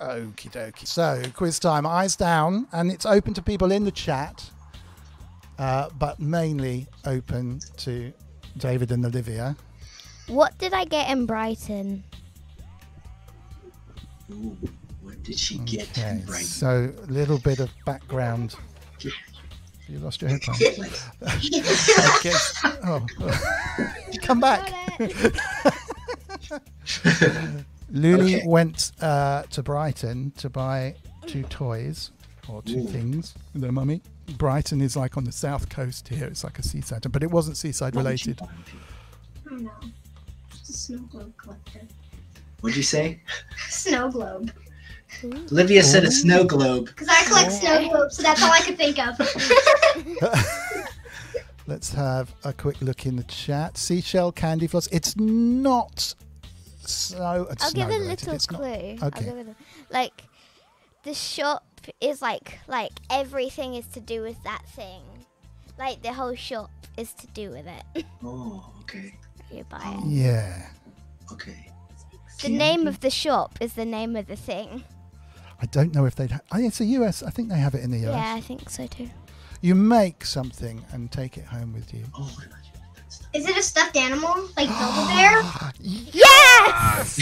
Okie dokie. So, quiz time. Eyes down, and it's open to people in the chat, but mainly open to David and Olivia. What did I get in Brighton? Ooh, what did she get Okay, right? so a little bit of background. You lost your headphones. I guess. Oh, come back. Luli went to Brighton to buy 2 toys or 2 things with her mummy. Brighton is like on the south coast here. It's like a seaside, but it wasn't seaside related. I don't know. It's a snow globe collector. What'd you say? Snow globe. Olivia said a snow globe. Because I collect snow globes, so that's all I could think of. Let's have a quick look in the chat. Seashell candy floss. It's not snow. I'll give a little clue. Okay. Like, the shop is like everything is to do with that thing. Like, the whole shop is to do with it. Oh, okay. You buy it. Yeah. Okay. The name of the shop is the name of the thing. I don't know if they'd. It's a US. I think they have it in the US. Yeah, I think so too. You make something and take it home with you. Oh, what about you? That's stuff. Is it a stuffed animal? Like Build-A-Bear? Yes!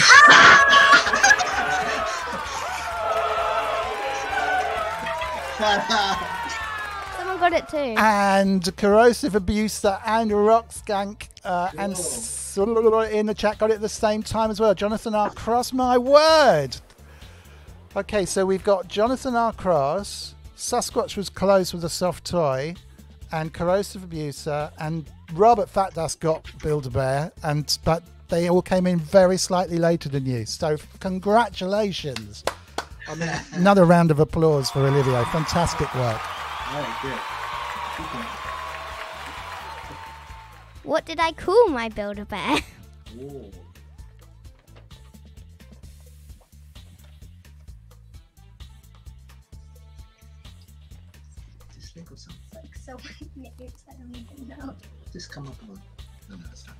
Someone got it too. And Corrosive Abuser and Rock Skank and in the chat got it at the same time as well. Jonathan R. Cross, my word. Okay, so we've got Jonathan R. Cross, Sasquatch was close with a soft toy, and Corrosive Abuser, and Robert Fat Dust got Build-A-Bear, but they all came in very slightly later than you. So congratulations. I mean, another round of applause for Olivia. Fantastic work. All right, good. What did I call my Build-A-Bear? Ooh. Just think of something. Like so many names I don't even know. Just come up with. No, it's not.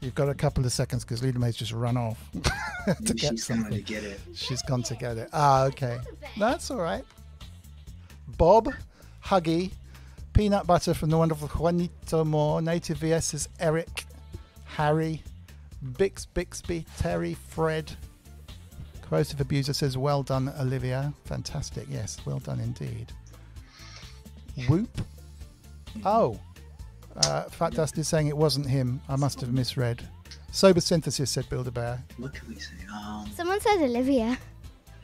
You've got a couple of seconds because Loullamae's just run off to Maybe get she's going to something. get it. She's gone to get it. Ah, okay. That's all right. Bob, Huggy, Peanut Butter from the wonderful Juanito Moore, Native VS's Eric, Harry, Bixby, Terry, Fred. Corrosive Abuser says, well done, Olivia. Fantastic. Yes, well done indeed. Whoop. Oh. Fat Dust is saying it wasn't him. I must have misread. Sober Synthesis said Build-A-Bear. What can we say? Someone said Olivia.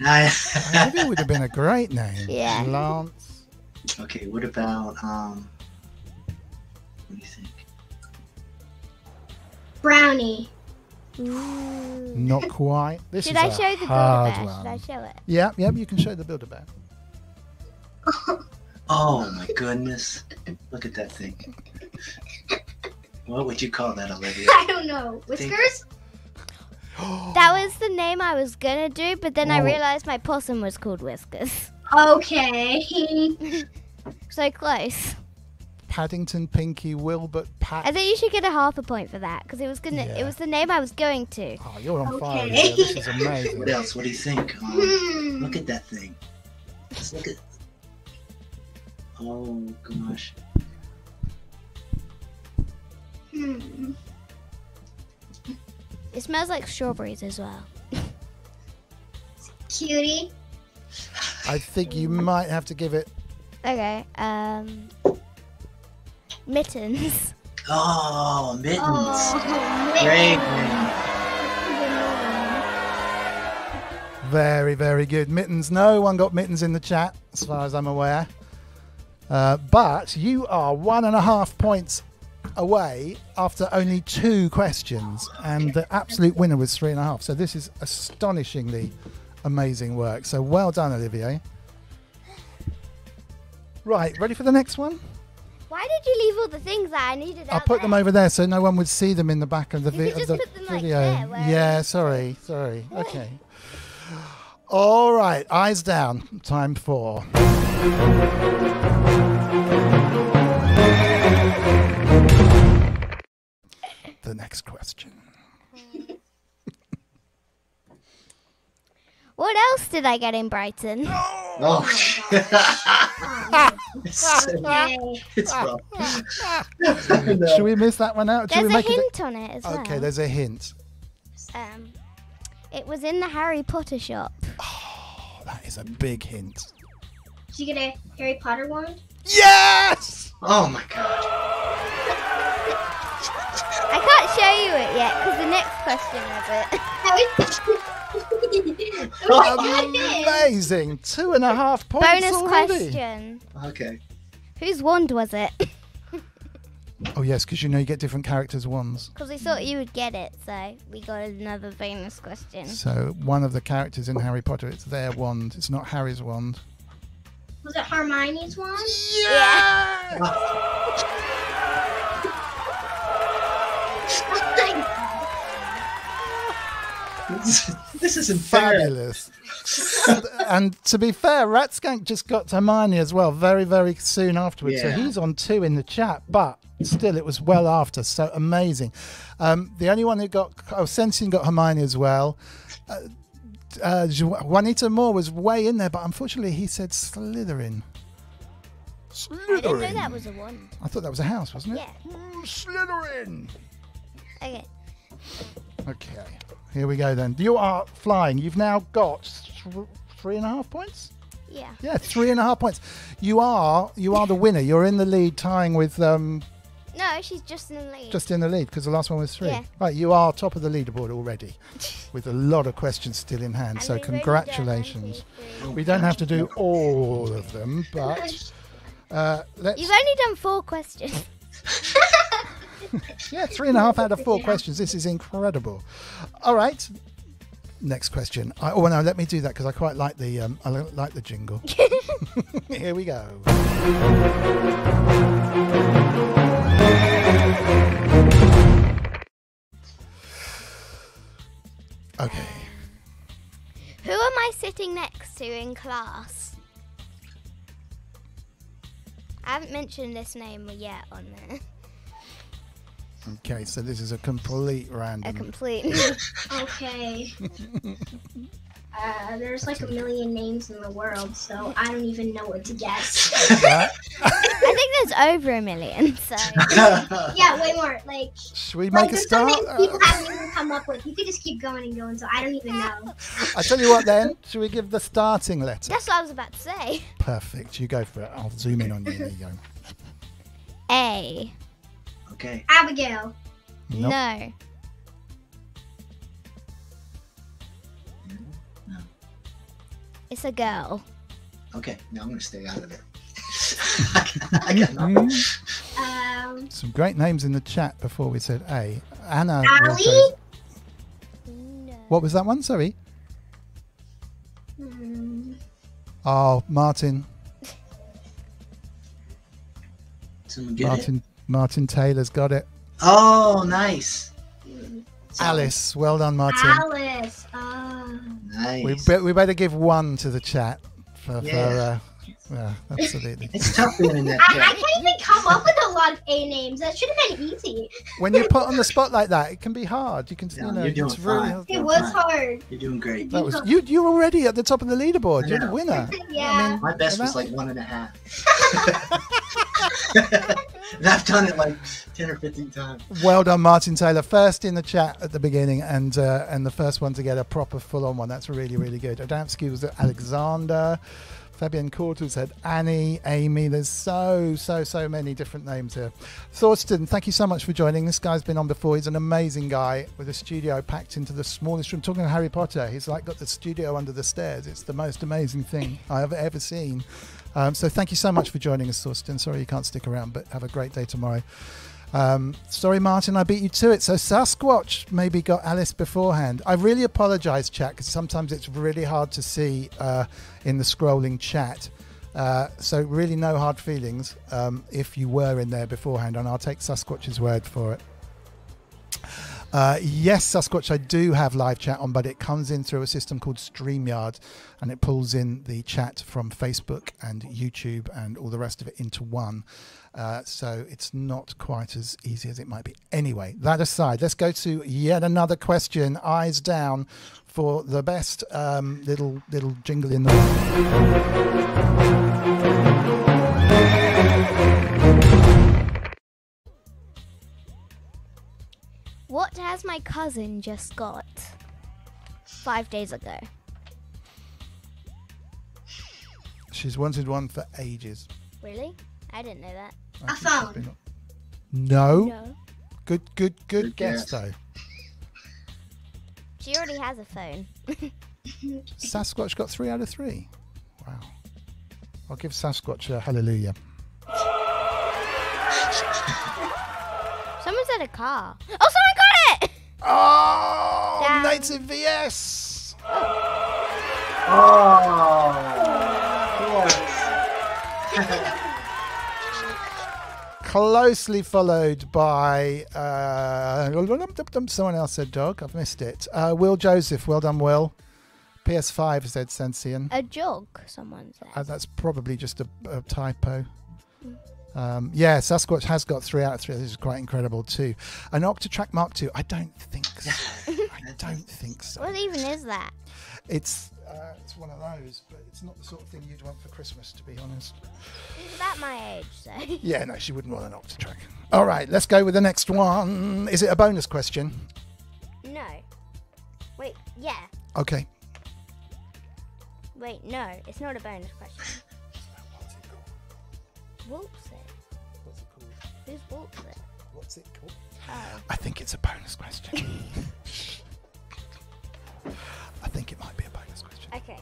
Olivia would have been a great name. Yeah. Lance. Okay, what about what do you think? Brownie. Ooh. Not quite. This Should is I a show the hard Build-A-Bear? one. Should I show it? Yeah, you can show the Build-A-Bear. Oh my goodness! Look at that thing. What would you call that, Olivia? I don't know. Whiskers? That was the name I was gonna do, but then I Oh. realized my possum was called Whiskers. Okay. So close. Paddington, Pinky, Wilbert, Pat. I think you should get a half a point for that because it was Yeah. it was the name I was going to. Oh, you're on fire. Okay. Olivia. This is amazing. What else? What do you think? Look at that thing. Just look at. Oh gosh. It smells like strawberries as well. Cutie. I think you might have to give it. Okay. Mittens. Oh, mittens. Oh, Great. Very, very good. Mittens. No one got mittens in the chat, as far as I'm aware. But you are 1.5 points away after only 2 questions, and the absolute winner was 3.5. So this is astonishingly amazing work. So well done, Olivier. Right, ready for the next one? Why did you leave all the things that I needed I'll out put them there? over there so no one would see them in the back of the, You could of just the put them, like, video. there, where- Yeah, sorry. Okay. All right, eyes down. Time for. The next question. What else did I get in Brighton? Oh, it's rough. No. Should we miss that one out? Should There's we a make hint on it as well. Okay, there's a hint. It was in the Harry Potter shop. Oh, that is a big hint. Did you get a Harry Potter wand? Yes! Oh my god. I can't show you it yet because the next question was it. Amazing. 2.5 points Bonus already. question. Okay. Whose wand was it? Oh, yes, because you know you get different characters' wands. Because we thought you would get it, so we got another bonus question. So one of the characters in Harry Potter, it's their wand. It's not Harry's wand. Was it Hermione's wand? Yeah. This isn't fair. Fabulous. And to be fair, Ratskank just got Hermione as well very, very soon afterwards. So Yeah. he's on 2 in the chat, but still it was well after. So amazing. The only one who got, Sensing got Hermione as well. Juanita Moore was way in there, but unfortunately he said Slytherin. I didn't know Slytherin. that was a wand. I thought that was a house, wasn't it? Yeah. Slytherin. Okay. Okay, here we go then. You are flying. You've now got 3.5 points. Yeah. Yeah, 3.5 points. You are the winner. You're in the lead, tying with No, she's just in the lead. just in the lead because the last one was 3. Yeah. Right, you are top of the leaderboard already, with a lot of questions still in hand. And So we've only done congratulations. 1, 2, 3. We don't have to do all of them, but let's. You've only done 4 questions. Yeah, 3.5 out of 4 questions. This is incredible. All right. Next question. Oh no, let me do that because I quite like the I like the jingle. Here we go. Okay. Who am I sitting next to in class? I haven't mentioned this name yet on there. Okay, so this is a complete A random. complete. Okay. There's like a million names in the world, so I don't even know what to guess. Right? I think there's over 1 million. So Yeah, way more. Like, Should we like make a there's some start? names people haven't even come up with. You could just keep going and going, so I don't even know. I tell you what then, should we give the starting letter? that's what I was about to say. Perfect, you go for it. I'll zoom in on you. There you go. A. Okay. Abigail. Nope. No. No. It's a girl. Okay. No, I'm gonna stay out of it. I got nothing. Some great names in the chat before we said A. Anna. Ali? No. What was that one? Sorry. Oh, Martin. Someone get it? Martin Taylor's got it. Oh, nice. Alice. Well done, Martin. Alice. Nice. We better give 1 to the chat. Yeah. Yeah, absolutely. It's tough being in that I chat. can't even come up with a lot of A names. That should have been easy. When you're put on the spot like that, it can be hard. You can, Yeah, you know, you're doing it's really fine. hard. It was hard. You're doing great. That was you're already at the top of the leaderboard. You're the know. winner. Yeah. My best was about- like 1.5. And I've done it like 10 or 15 times. Well done, Martin Taylor. First in the chat at the beginning, and the first one to get a proper full-on one. That's really, really good. Adamski was Alexander. Fabian Courtois said Annie, Amy. There's so many different names here. Thorsten, thank you so much for joining. This guy's been on before. He's an amazing guy with a studio packed into the smallest room. Talking of Harry Potter, he's like got the studio under the stairs. It's the most amazing thing I have ever seen. So thank you so much for joining us, Thorsten. Sorry you can't stick around, but have a great day tomorrow. Sorry, Martin, I beat you to it. So Sasquatch maybe got Alice beforehand. I really apologise, chat, because sometimes it's really hard to see in the scrolling chat. So really no hard feelings if you were in there beforehand, and I'll take Sasquatch's word for it. Yes, Sasquatch, I do have live chat on, but it comes in through a system called StreamYard, and it pulls in the chat from Facebook and YouTube and all the rest of it into one. So it's not quite as easy as it might be. Anyway, that aside, let's go to yet another question. Eyes down for the best little jingle in the What has my cousin just got 5 days ago? She's wanted one for ages. Really? I didn't know that. A phone. No. No. Good guess, though. She already has a phone. Sasquatch got 3 out of 3. Wow. I'll give Sasquatch a hallelujah. Someone said a car. Oh, someone got it! Oh, Damn. Native VS. Oh, Closely followed by someone else said dog. I've missed it. Will Joseph. Well done, Will. PS5 said Sensian. A jog, someone said. That's probably just a typo. Yeah, Sasquatch has got 3 out of 3. This is quite incredible too. An Octatrack Mark II? I don't think so. I don't think so. What even is that? It's one of those, but it's not the sort of thing you'd want for Christmas, to be honest. She's about my age, so. Yeah, no, she wouldn't want an Octatrack. All right, let's go with the next one. Is it a bonus question? No. Wait, yeah. Okay. Wait, no, it's not a bonus question. What's it? What's it called? Who's walks it? What's it called? Oh. I think it's a bonus question. I think it might be a bonus question. Okay.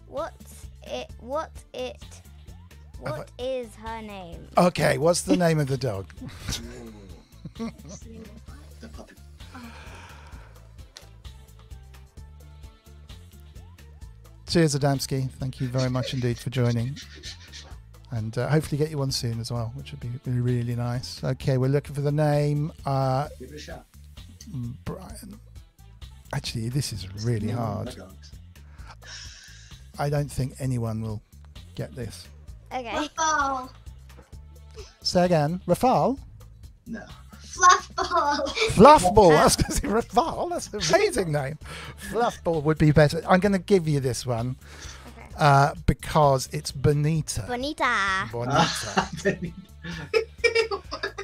What is her name? Okay, what's the name of the dog? the puppy. Cheers, Adamski. Thank you very much indeed for joining. And hopefully get you on soon as well, which would be really nice. Okay, we're looking for the name. Give it a shot. Brian. Actually, this is really hard. I don't think anyone will get this. Okay. Fluffball. Say again. Rafal? No. Fluffball. Fluffball. I was going to say Rafal. That's an amazing name. Fluffball would be better. I'm going to give you this one because it's Bonita. Bonita. Bonita.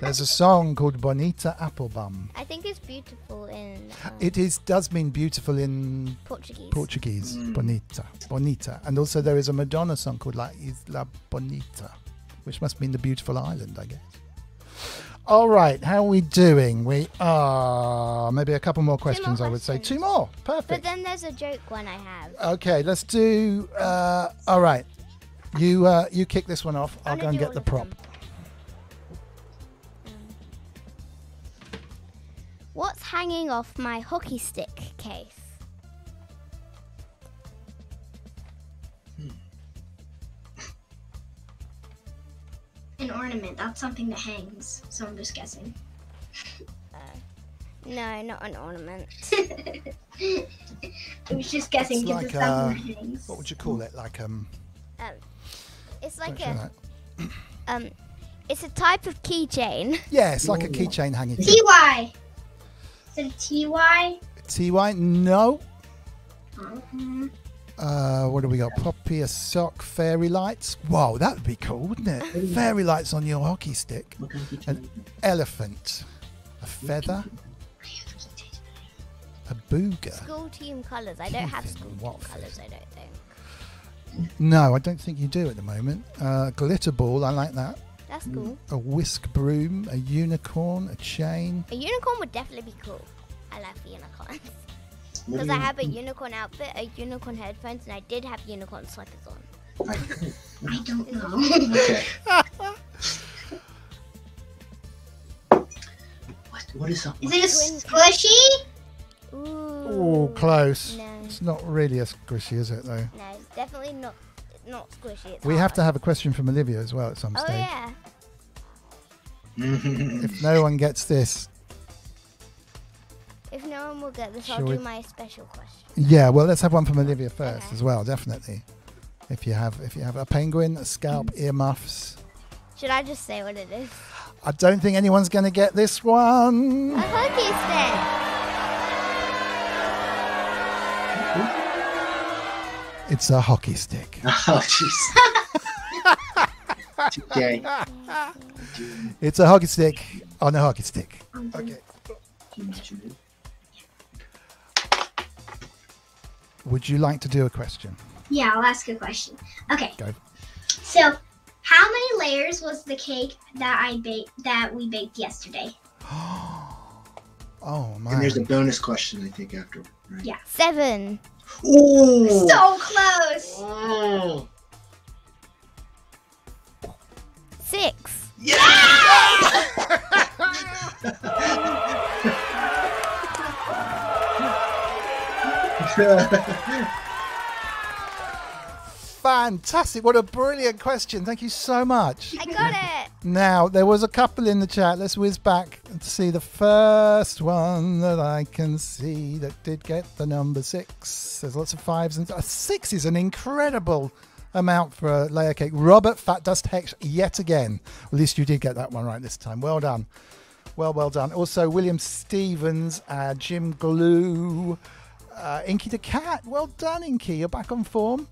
There's a song called Bonita Applebum. I think it's beautiful in It does mean beautiful in Portuguese. Bonita. And also there is a Madonna song called La Isla Bonita, which must mean the beautiful island, I guess. All right, how are we doing? We are maybe a couple more questions, I would say. 2 more. Perfect. But then there's a joke one I have. Okay, let's do. All right, you kick this one off. I'll go and get the prop. What's hanging off my hockey stick case? An ornament. That's something that hangs. So I'm just guessing. No, not an ornament. I was just guessing It's because like it's something that hangs. what would you call it? Like It's like don't show that. it's a type of keychain. Yeah, it's like a keychain hanging. TY. Is it a TY? TY? No. Mhm. What do we got? Poppy, a sock, fairy lights. Whoa, that would be cool, wouldn't it? Fairy lights on your hockey stick. An elephant, a feather, a booger. School team colours. I don't have Keith in school team Watford. colours, I don't think. No, I don't think you do at the moment. Glitter ball, I like that. That's cool. A whisk broom, a unicorn, a chain. A unicorn would definitely be cool. I love unicorns. Because I have a unicorn outfit, a unicorn headphones, and I did have unicorn slippers on. I don't know. Okay. What is that? Is it a squishy? Oh, close. No. It's not really a squishy, is it, though? No, it's definitely not squishy. It's We have hard. to have a question from Olivia as well at some Oh, stage. yeah. If no one gets this, If no one will get this, Shall I'll we- do my special question. yeah. Well, let's have one from Olivia first Okay. as well, definitely. If you have a penguin, a scalp, earmuffs. Should I just say what it is? I don't think anyone's going to get this one. A hockey stick. It's a hockey stick. Oh, jeez. Okay. It's a hockey stick on a hockey stick. Okay. Would you like to do a question? Yeah, I'll ask a question. Okay. Go. So, how many layers was the cake that we baked yesterday? Oh man. And there's a bonus question, I think, after. Right? Yeah. 7. Ooh. So close. Oh. 6. Fantastic. What a brilliant question. Thank you so much. I got it. Now, there was a couple in the chat. Let's whiz back and see the first one that I can see that did get the number 6. There's lots of 5s and 6 is an incredible amount for a layer cake. Robert Fat Dust Hex yet again. At least you did get that one right this time. Well done. Well done. Also, William Stevens, Jim Glue, Inky the Cat. Well done, Inky. You're back on form.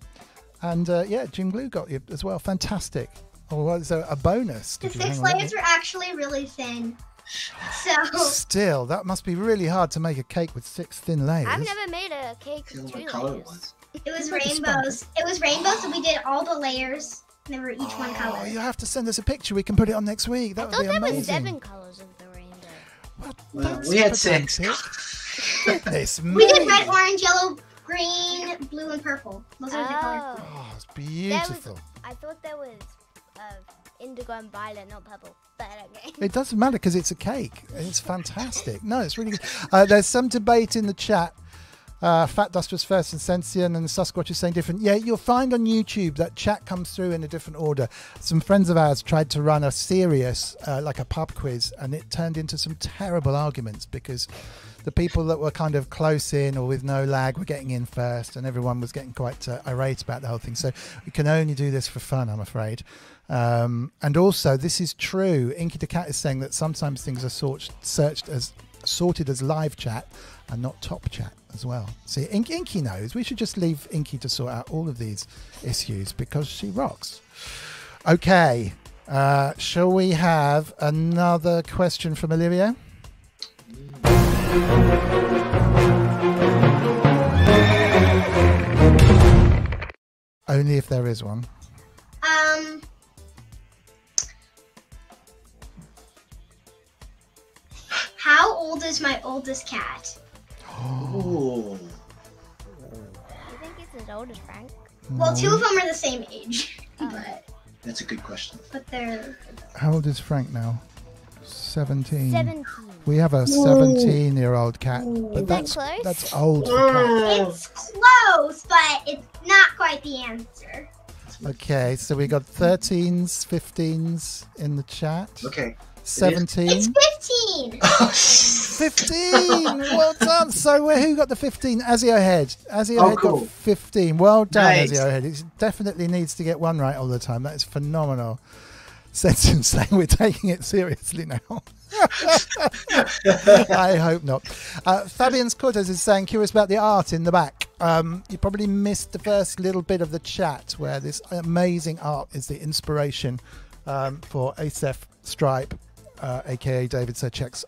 And yeah, Jim Glue got you as well. Fantastic. Oh, well, so a bonus. The Did you? 6 Hang on, let layers me- were actually really thin. So, Still, that must be really hard to make a cake with 6 thin layers. I've never made a cake Tell with them 2 what color it layers. was. it was Like a rainbows. It was rainbows, so we did all the layers. They were each one Oh, color. you have to send us a picture. We can put it on next week. That I would thought be there amazing. were 7 colors of the rainbow. Well, Well, that's we had pedantic. 6. Goodness We did me. red, orange, yellow, green, blue, and purple. Those are the colors. Oh. Oh, it's beautiful. I thought there was indigo and violet, not purple. But okay. It doesn't matter because it's a cake. It's fantastic. No, it's really good. There's some debate in the chat. Fat Dust was first and Sentient and Sasquatch is saying different. Yeah, you'll find on YouTube that chat comes through in a different order. Some friends of ours tried to run a serious, like a pub quiz, and it turned into some terrible arguments because the people that were kind of close in or with no lag were getting in first, and everyone was getting quite irate about the whole thing. So we can only do this for fun, I'm afraid. And also, this is true. Inky the Cat is saying that sometimes things are sorted as live chat and not top chat as well. See, Inky knows. We should just leave Inky to sort out all of these issues because she rocks. Okay, shall we have another question from Olivia? Only if there is one. How old is my oldest cat? Ooh. I think it's as old as Frank. Well, 2 of them are the same age, That's a good question. but they're How old is Frank now? 17. 17. We have a 17-year-old cat, but Is that that's close? old for cats. It's close, but it's not quite the answer. Okay, so we got 13s, 15s in the chat. Okay. 17. It's 15. 15. Well done. So who got the 15? Azio Head. Azio Head cool. got 15. Well done, Nice. Azio Head. It definitely needs to get one right all the time. That is phenomenal. Sentence saying we're taking it seriously now. I hope not. Fabian's Cortez is saying, curious about the art in the back. You probably missed the first little bit of the chat where this amazing art is the inspiration for Acef Stripe, aka David Svrjcek's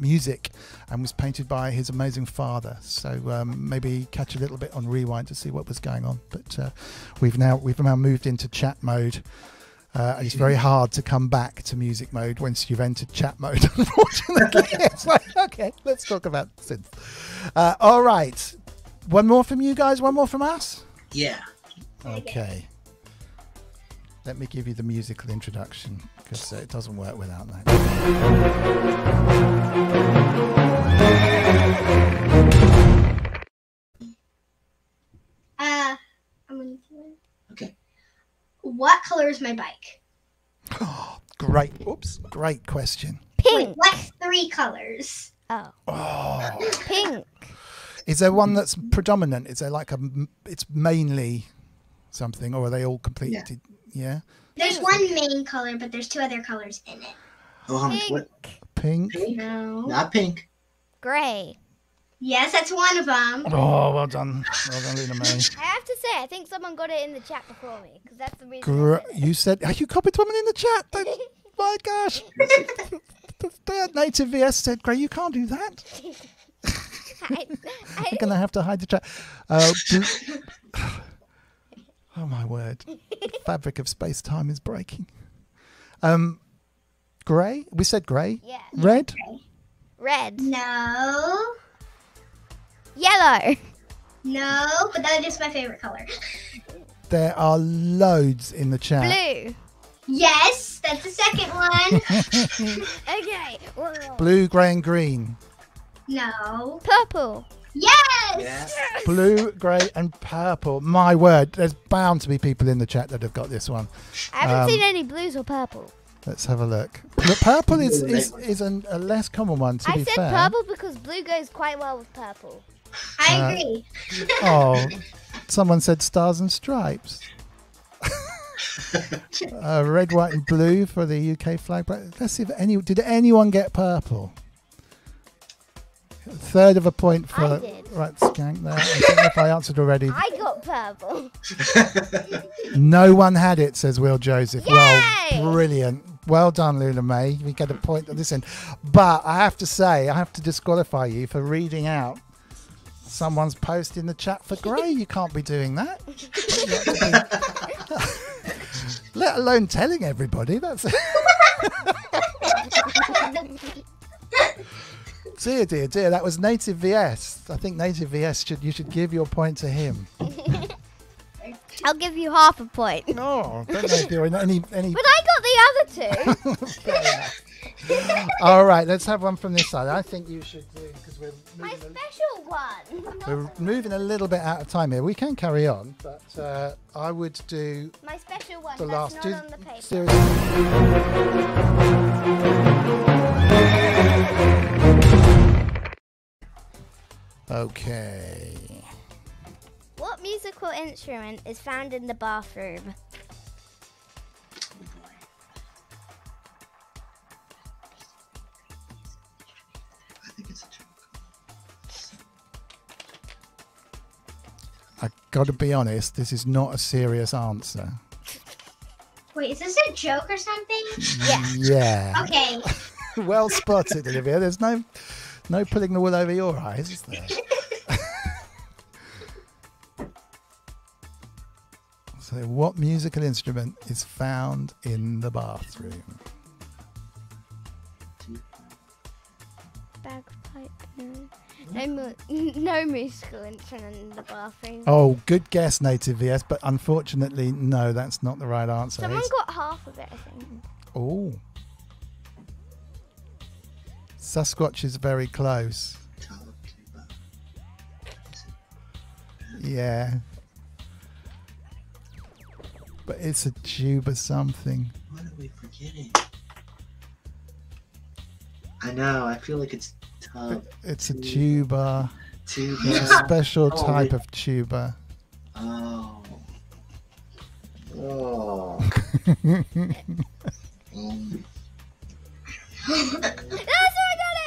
music, and was painted by his amazing father. So maybe catch a little bit on rewind to see what was going on. But we've now moved into chat mode. And it's very hard to come back to music mode once you've entered chat mode, unfortunately. It's like, okay, let's talk about synth. All right. One more from you guys, one more from us? Yeah. Okay. Let me give you the musical introduction because it doesn't work without that. I'm gonna do it. Okay. What color is my bike? Great question. Pink. Wait, what's 3 colors? Oh, Pink. is there one that's predominant? Is there like it's mainly something, or are they all completed? Yeah. There's one main color, but there's 2 other colors in it. What? Pink. Pink? No. Not pink. Grey. Yes, that's one of them. Oh, well done, Loullamae. I have to say, I think someone got it in the chat before me, because that's the reason. You said you copied someone in the chat. My gosh. The native VS said, Gray, you can't do that. I'm going to have to hide the chat. Oh, my word. The fabric of space-time is breaking. Grey? We said grey? Yeah. Red? Red. No. Yellow. No, but that is my favorite color. There are loads in the chat. Blue. Yes, that's the second one. Okay. Whoa. Blue, grey and green. No. Purple. Yes. Blue, grey and purple. My word, there's bound to be people in the chat that have got this one. I haven't seen any blues or purple. Let's have a look. Purple is a less common one, to be I said fair. purple because blue goes quite well with purple. I agree. Oh, someone said stars and stripes. Red, white and blue for the UK flag. But let's see if did anyone get purple? A third of a point for I did. right skank there. I don't know if I answered already. I got purple. No one had it, says Will Joseph. Yay! Well, brilliant. Well done, Loullamae. We get a point on this end. But I have to say, I have to disqualify you for reading out someone's post in the chat for grey. You can't be doing that. Let alone telling everybody. That's dear. That was Native VS. I think Native VS you should give your point to him. I'll give you half a point. No, don't know if there are any. But I got the other two. All right, let's have one from this side. I think you should do because My special one. we're moving a little bit out of time here. We can carry on, but I would do My special one. the That's last. not on the paper. Seriously. Okay. What musical instrument is found in the bathroom? I think it's a joke. I got to be honest. This is not a serious answer. Wait, is this a joke or something? Yeah. Yeah. Okay. Well spotted, Olivia. There's no pulling the wool over your eyes, is there? So, what musical instrument is found in the bathroom? Bagpipe. No musical instrument in the bathroom. Oh, good guess, Native VS, but unfortunately, no, that's not the right answer. Someone got half of it, I think. Oh. Sasquatch is very close. Yeah. But it's a tuba something. What are we forgetting? I know. I feel like it's tub. It's a tuba. Tuba. It's a special Oh, type wait. of tuba. Oh. Oh.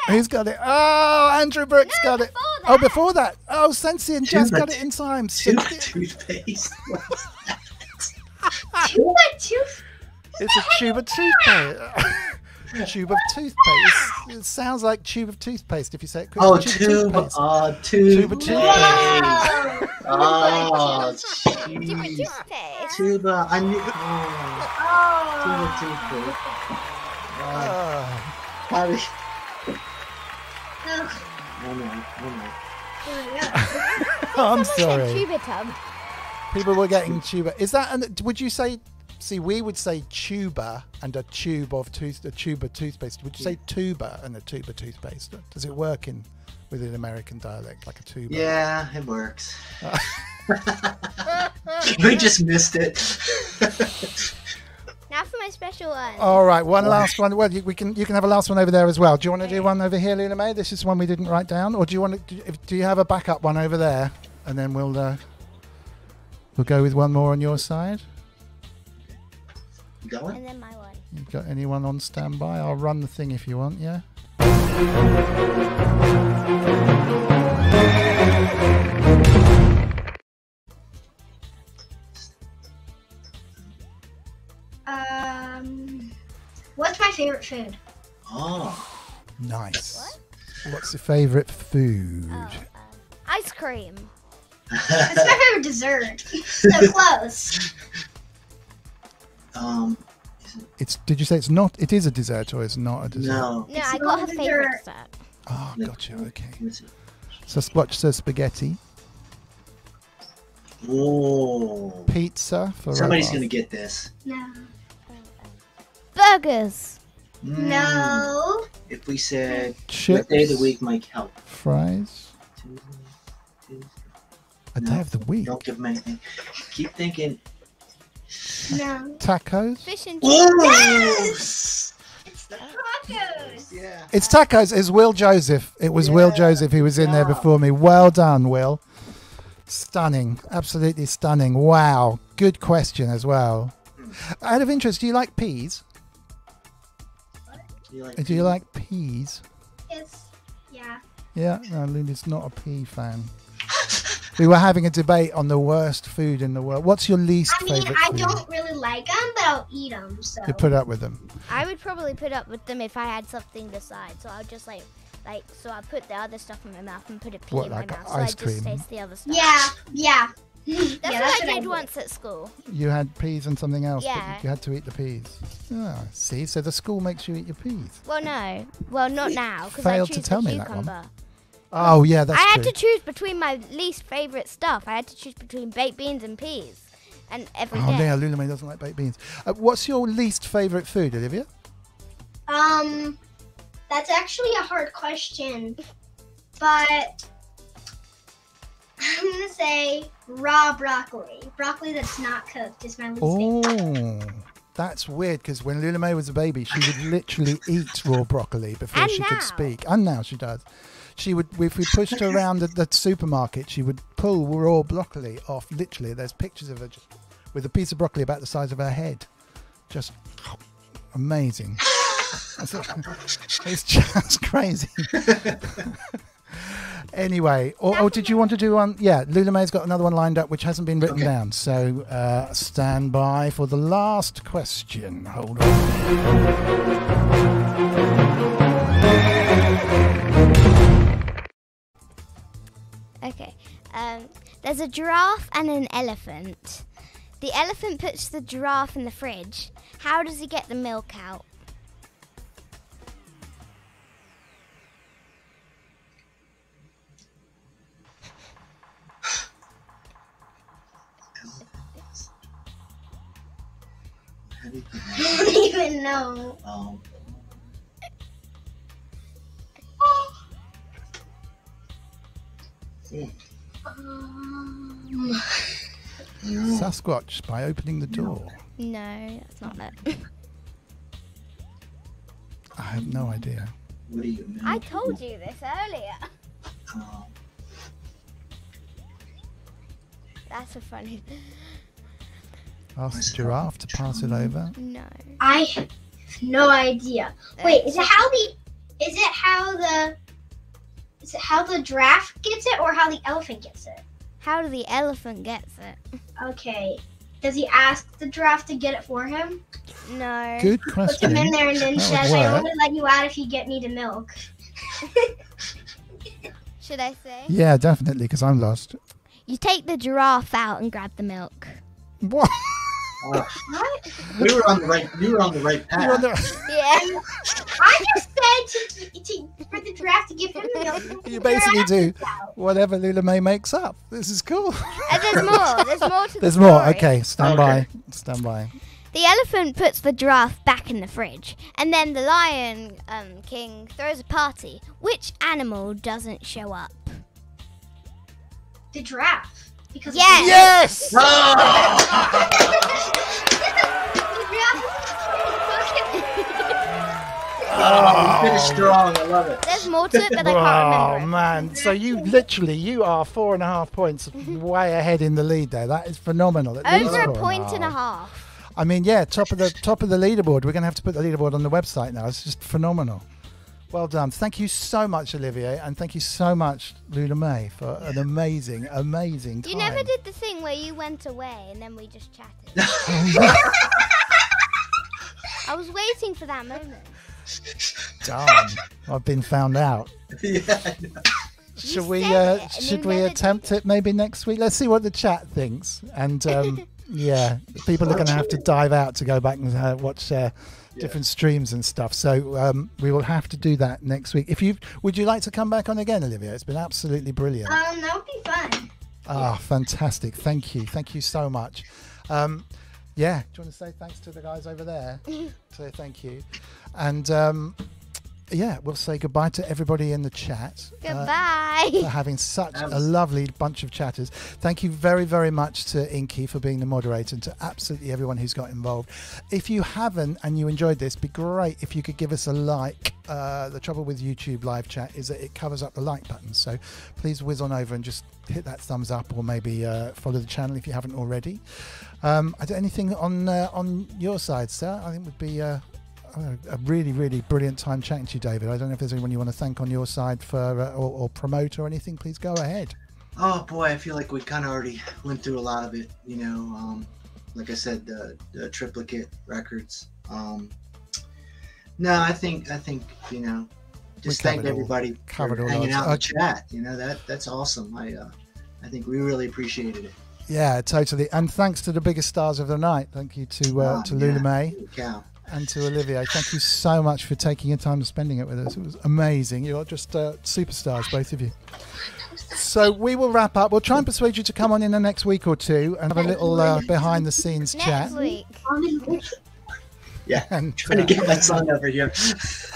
Who's got it? Oh, Andrew Brooks got it. Oh, before that. Oh, Sensei just got it in time. Tuba toothpaste. Tuba tooth. It's a tube of toothpaste. Tube of toothpaste. It sounds like tube of toothpaste if you say it quickly. Oh, tube of toothpaste. tube of toothpaste. Wow. Oh, Tuba jeez. toothpaste. Tuba. I knew. Oh. Tuba toothpaste. Ah. How did- Oh. I know. I'm Someone said sorry. tuba tub. People were getting tuba. Is that? Would you say? See, we would say tuba and a tube of toothpaste. Would you say tuba and a tube of toothpaste? Does it work with an American dialect like a tuba? Yeah, it works. We just missed it. Now for my special one. All right, one last one. Well, you can have a last one over there as well. Do you want to do one over here, Loullamae? This is one we didn't write down, or do you want to? Do you have a backup one over there, and then we'll go with one more on your side. You got one? And then my one. You got anyone on standby? I'll run the thing if you want. Yeah. What's my favorite food? Oh. Nice. What's your favorite food? Ice cream. It's my favorite dessert. So close. Did you say it's not? It is a dessert, or it's not a dessert? No. No, I got her favorite dessert. Oh, gotcha. Okay. Let me see. So Svrjcek says spaghetti. Oh. Pizza for Somebody's Robot. gonna get this. No. Burgers. No. If we said Chips. what day of the week might help. Fries. A day of the week. Don't give them anything. Keep thinking. No. Tacos. Fish and chips. Yes! It's the tacos. Yeah. It's tacos. It's Will Joseph. It was Will Joseph who was in there before me. Well done, Will. Stunning. Absolutely stunning. Wow. Good question as well. Out of interest, do you like peas? Do you like peas? It's, yeah. Yeah, no, Lulu's not a pea fan. We were having a debate on the worst food in the world. What's your least favorite I food? don't really like them, but I'll eat them. So. You put up with them. I would probably put up with them if I had something beside. So I'll just so I put the other stuff in my mouth and put a pea What, in my like mouth. So I ice just cream? taste the other stuff. Yeah. That's Yeah, what I did once at school. You had peas and something else, Yeah. but you had to eat the peas. Ah, see, so the school makes you eat your peas. Well, no. Well, not now because I failed choose to tell the me that one. cucumber. Oh, yeah, that's I true. had to choose between my least favorite stuff. I had to choose between baked beans and peas, and every day. Oh, yeah, Loullamae doesn't like baked beans. What's your least favourite food, Olivia? That's actually a hard question, but I'm gonna say raw broccoli. Broccoli that's not cooked is my least favorite. Oh, that's weird because when Loullamae was a baby, she would literally eat raw broccoli before And she now. could speak. And now she does. She would, if we pushed her around the supermarket, she would pull raw broccoli off. Literally, there's pictures of her just with a piece of broccoli about the size of her head. Just amazing. It's just crazy. Anyway, or did you want to do one? Yeah, Loullamae's got another one lined up which hasn't been written down. So stand by for the last question. Hold on. Okay. There's a giraffe and an elephant. The elephant puts the giraffe in the fridge. How does he get the milk out? I don't even know. Sasquatch by opening the door. No, that's not it. I have no idea. What do you mean? I told you this earlier. That's a funny. Ask the giraffe to pass it over. No. I have no idea. Wait, is it how the giraffe gets it or how the elephant gets it? How do the elephant gets it? Okay. Does he ask the giraffe to get it for him? No. Good Puts question. him in there and then That would says, I work. only let you out if you get me the milk. Should I say? Yeah, definitely, because I'm lost. You take the giraffe out and grab the milk. What? What? We were on the right. We were on the right path. You're on the- Yeah. I just said for the giraffe to give him the milk. You basically do whatever Loullamae makes up. This is cool. And there's more. There's more to the There's more. story. Okay, stand by. Stand by. The elephant puts the giraffe back in the fridge, and then the lion king throws a party. Which animal doesn't show up? The giraffe. Because Yes! Yes! the giraffe Oh, we finished strong. I love it. There's more to it, but I can't Oh remember. man! So you are 4.5 points way ahead in the lead there. That is phenomenal. At least Over a 4.5. point and a half. I mean, yeah, top of the leaderboard. We're going to have to put the leaderboard on the website now. It's just phenomenal. Well done. Thank you so much, Olivier, and thank you so much, Loullamae, for an amazing, amazing time. You never did the thing where you went away and then we just chatted. I was waiting for that moment. Darn, I've been found out. Yeah. Should said we it and should you we never attempt it maybe next week? Let's see what the chat thinks. And yeah, people are going to have to dive out to go back and watch different streams and stuff. So we will have to do that next week. Would you like to come back on again, Olivia? It's been absolutely brilliant. That would be fun. Ah, fantastic. Thank you so much. Yeah, do you want to say thanks to the guys over there? Say thank you. And yeah, we'll say goodbye to everybody in the chat. Goodbye. For having such a lovely bunch of chatters. Thank you very, very much to Inky for being the moderator and to absolutely everyone who's got involved. If you haven't and you enjoyed this, it'd be great if you could give us a like. The trouble with YouTube live chat is that it covers up the like button. So please whiz on over and just hit that thumbs up, or maybe follow the channel if you haven't already. Anything on your side, sir? I think would be a really, really brilliant time chatting to you, David. I don't know if there's anyone you want to thank on your side for or promote or anything. Please go ahead. Oh boy, I feel like we kind of already went through a lot of it. You know, like I said, the Triplicate Records. No, I think you know, just thank everybody for hanging out in the chat. You know, that's awesome. I think we really appreciated it. Yeah, totally. And thanks to the biggest stars of the night. Thank you to Loullamae. Yeah. And to Olivier, thank you so much for taking your time and spending it with us. It was amazing. You're just superstars, both of you. So we will wrap up. We'll try and persuade you to come on in the next week or two and have a little behind-the-scenes chat. Next week. Yeah, and trying to get my son over here.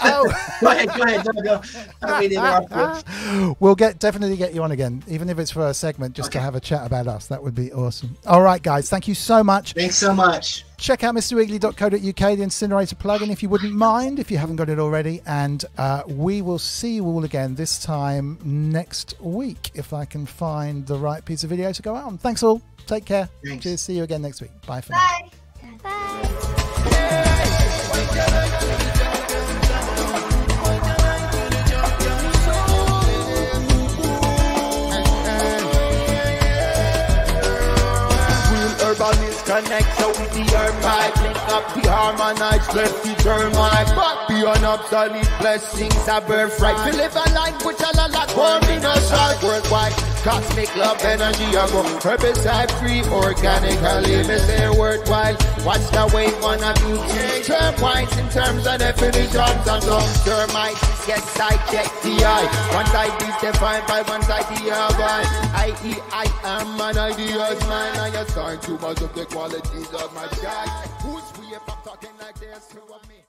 Oh, go ahead. No, I don't mean to interrupt you. We'll definitely get you on again, even if it's for a segment, just to have a chat about us. That would be awesome. All right, guys, thank you so much. Thanks so much. Check out mrwiggly.co.uk, the incinerator plugin, if you wouldn't mind, if you haven't got it already. And we will see you all again this time next week, if I can find the right piece of video to go out on. Thanks all. Take care. Thanks. Cheers. See you again next week. Bye for Bye. now. Bye. Urbanist connect so with the herb pipe, link up the harmonized, left the termite, but beyond obsolete blessings a birthright. To live a life which a lot more in us are worldwide. Cosmic love energy I go herbicide free organically, me say worthwhile. Watch the way one of you change termites in terms of definitions and some termites. Yes, I check the eye. One side is defined by one side the other. I.e. I am an ideas man. I assign too much of the qualities of my guy. Who's we if I'm talking like this to me?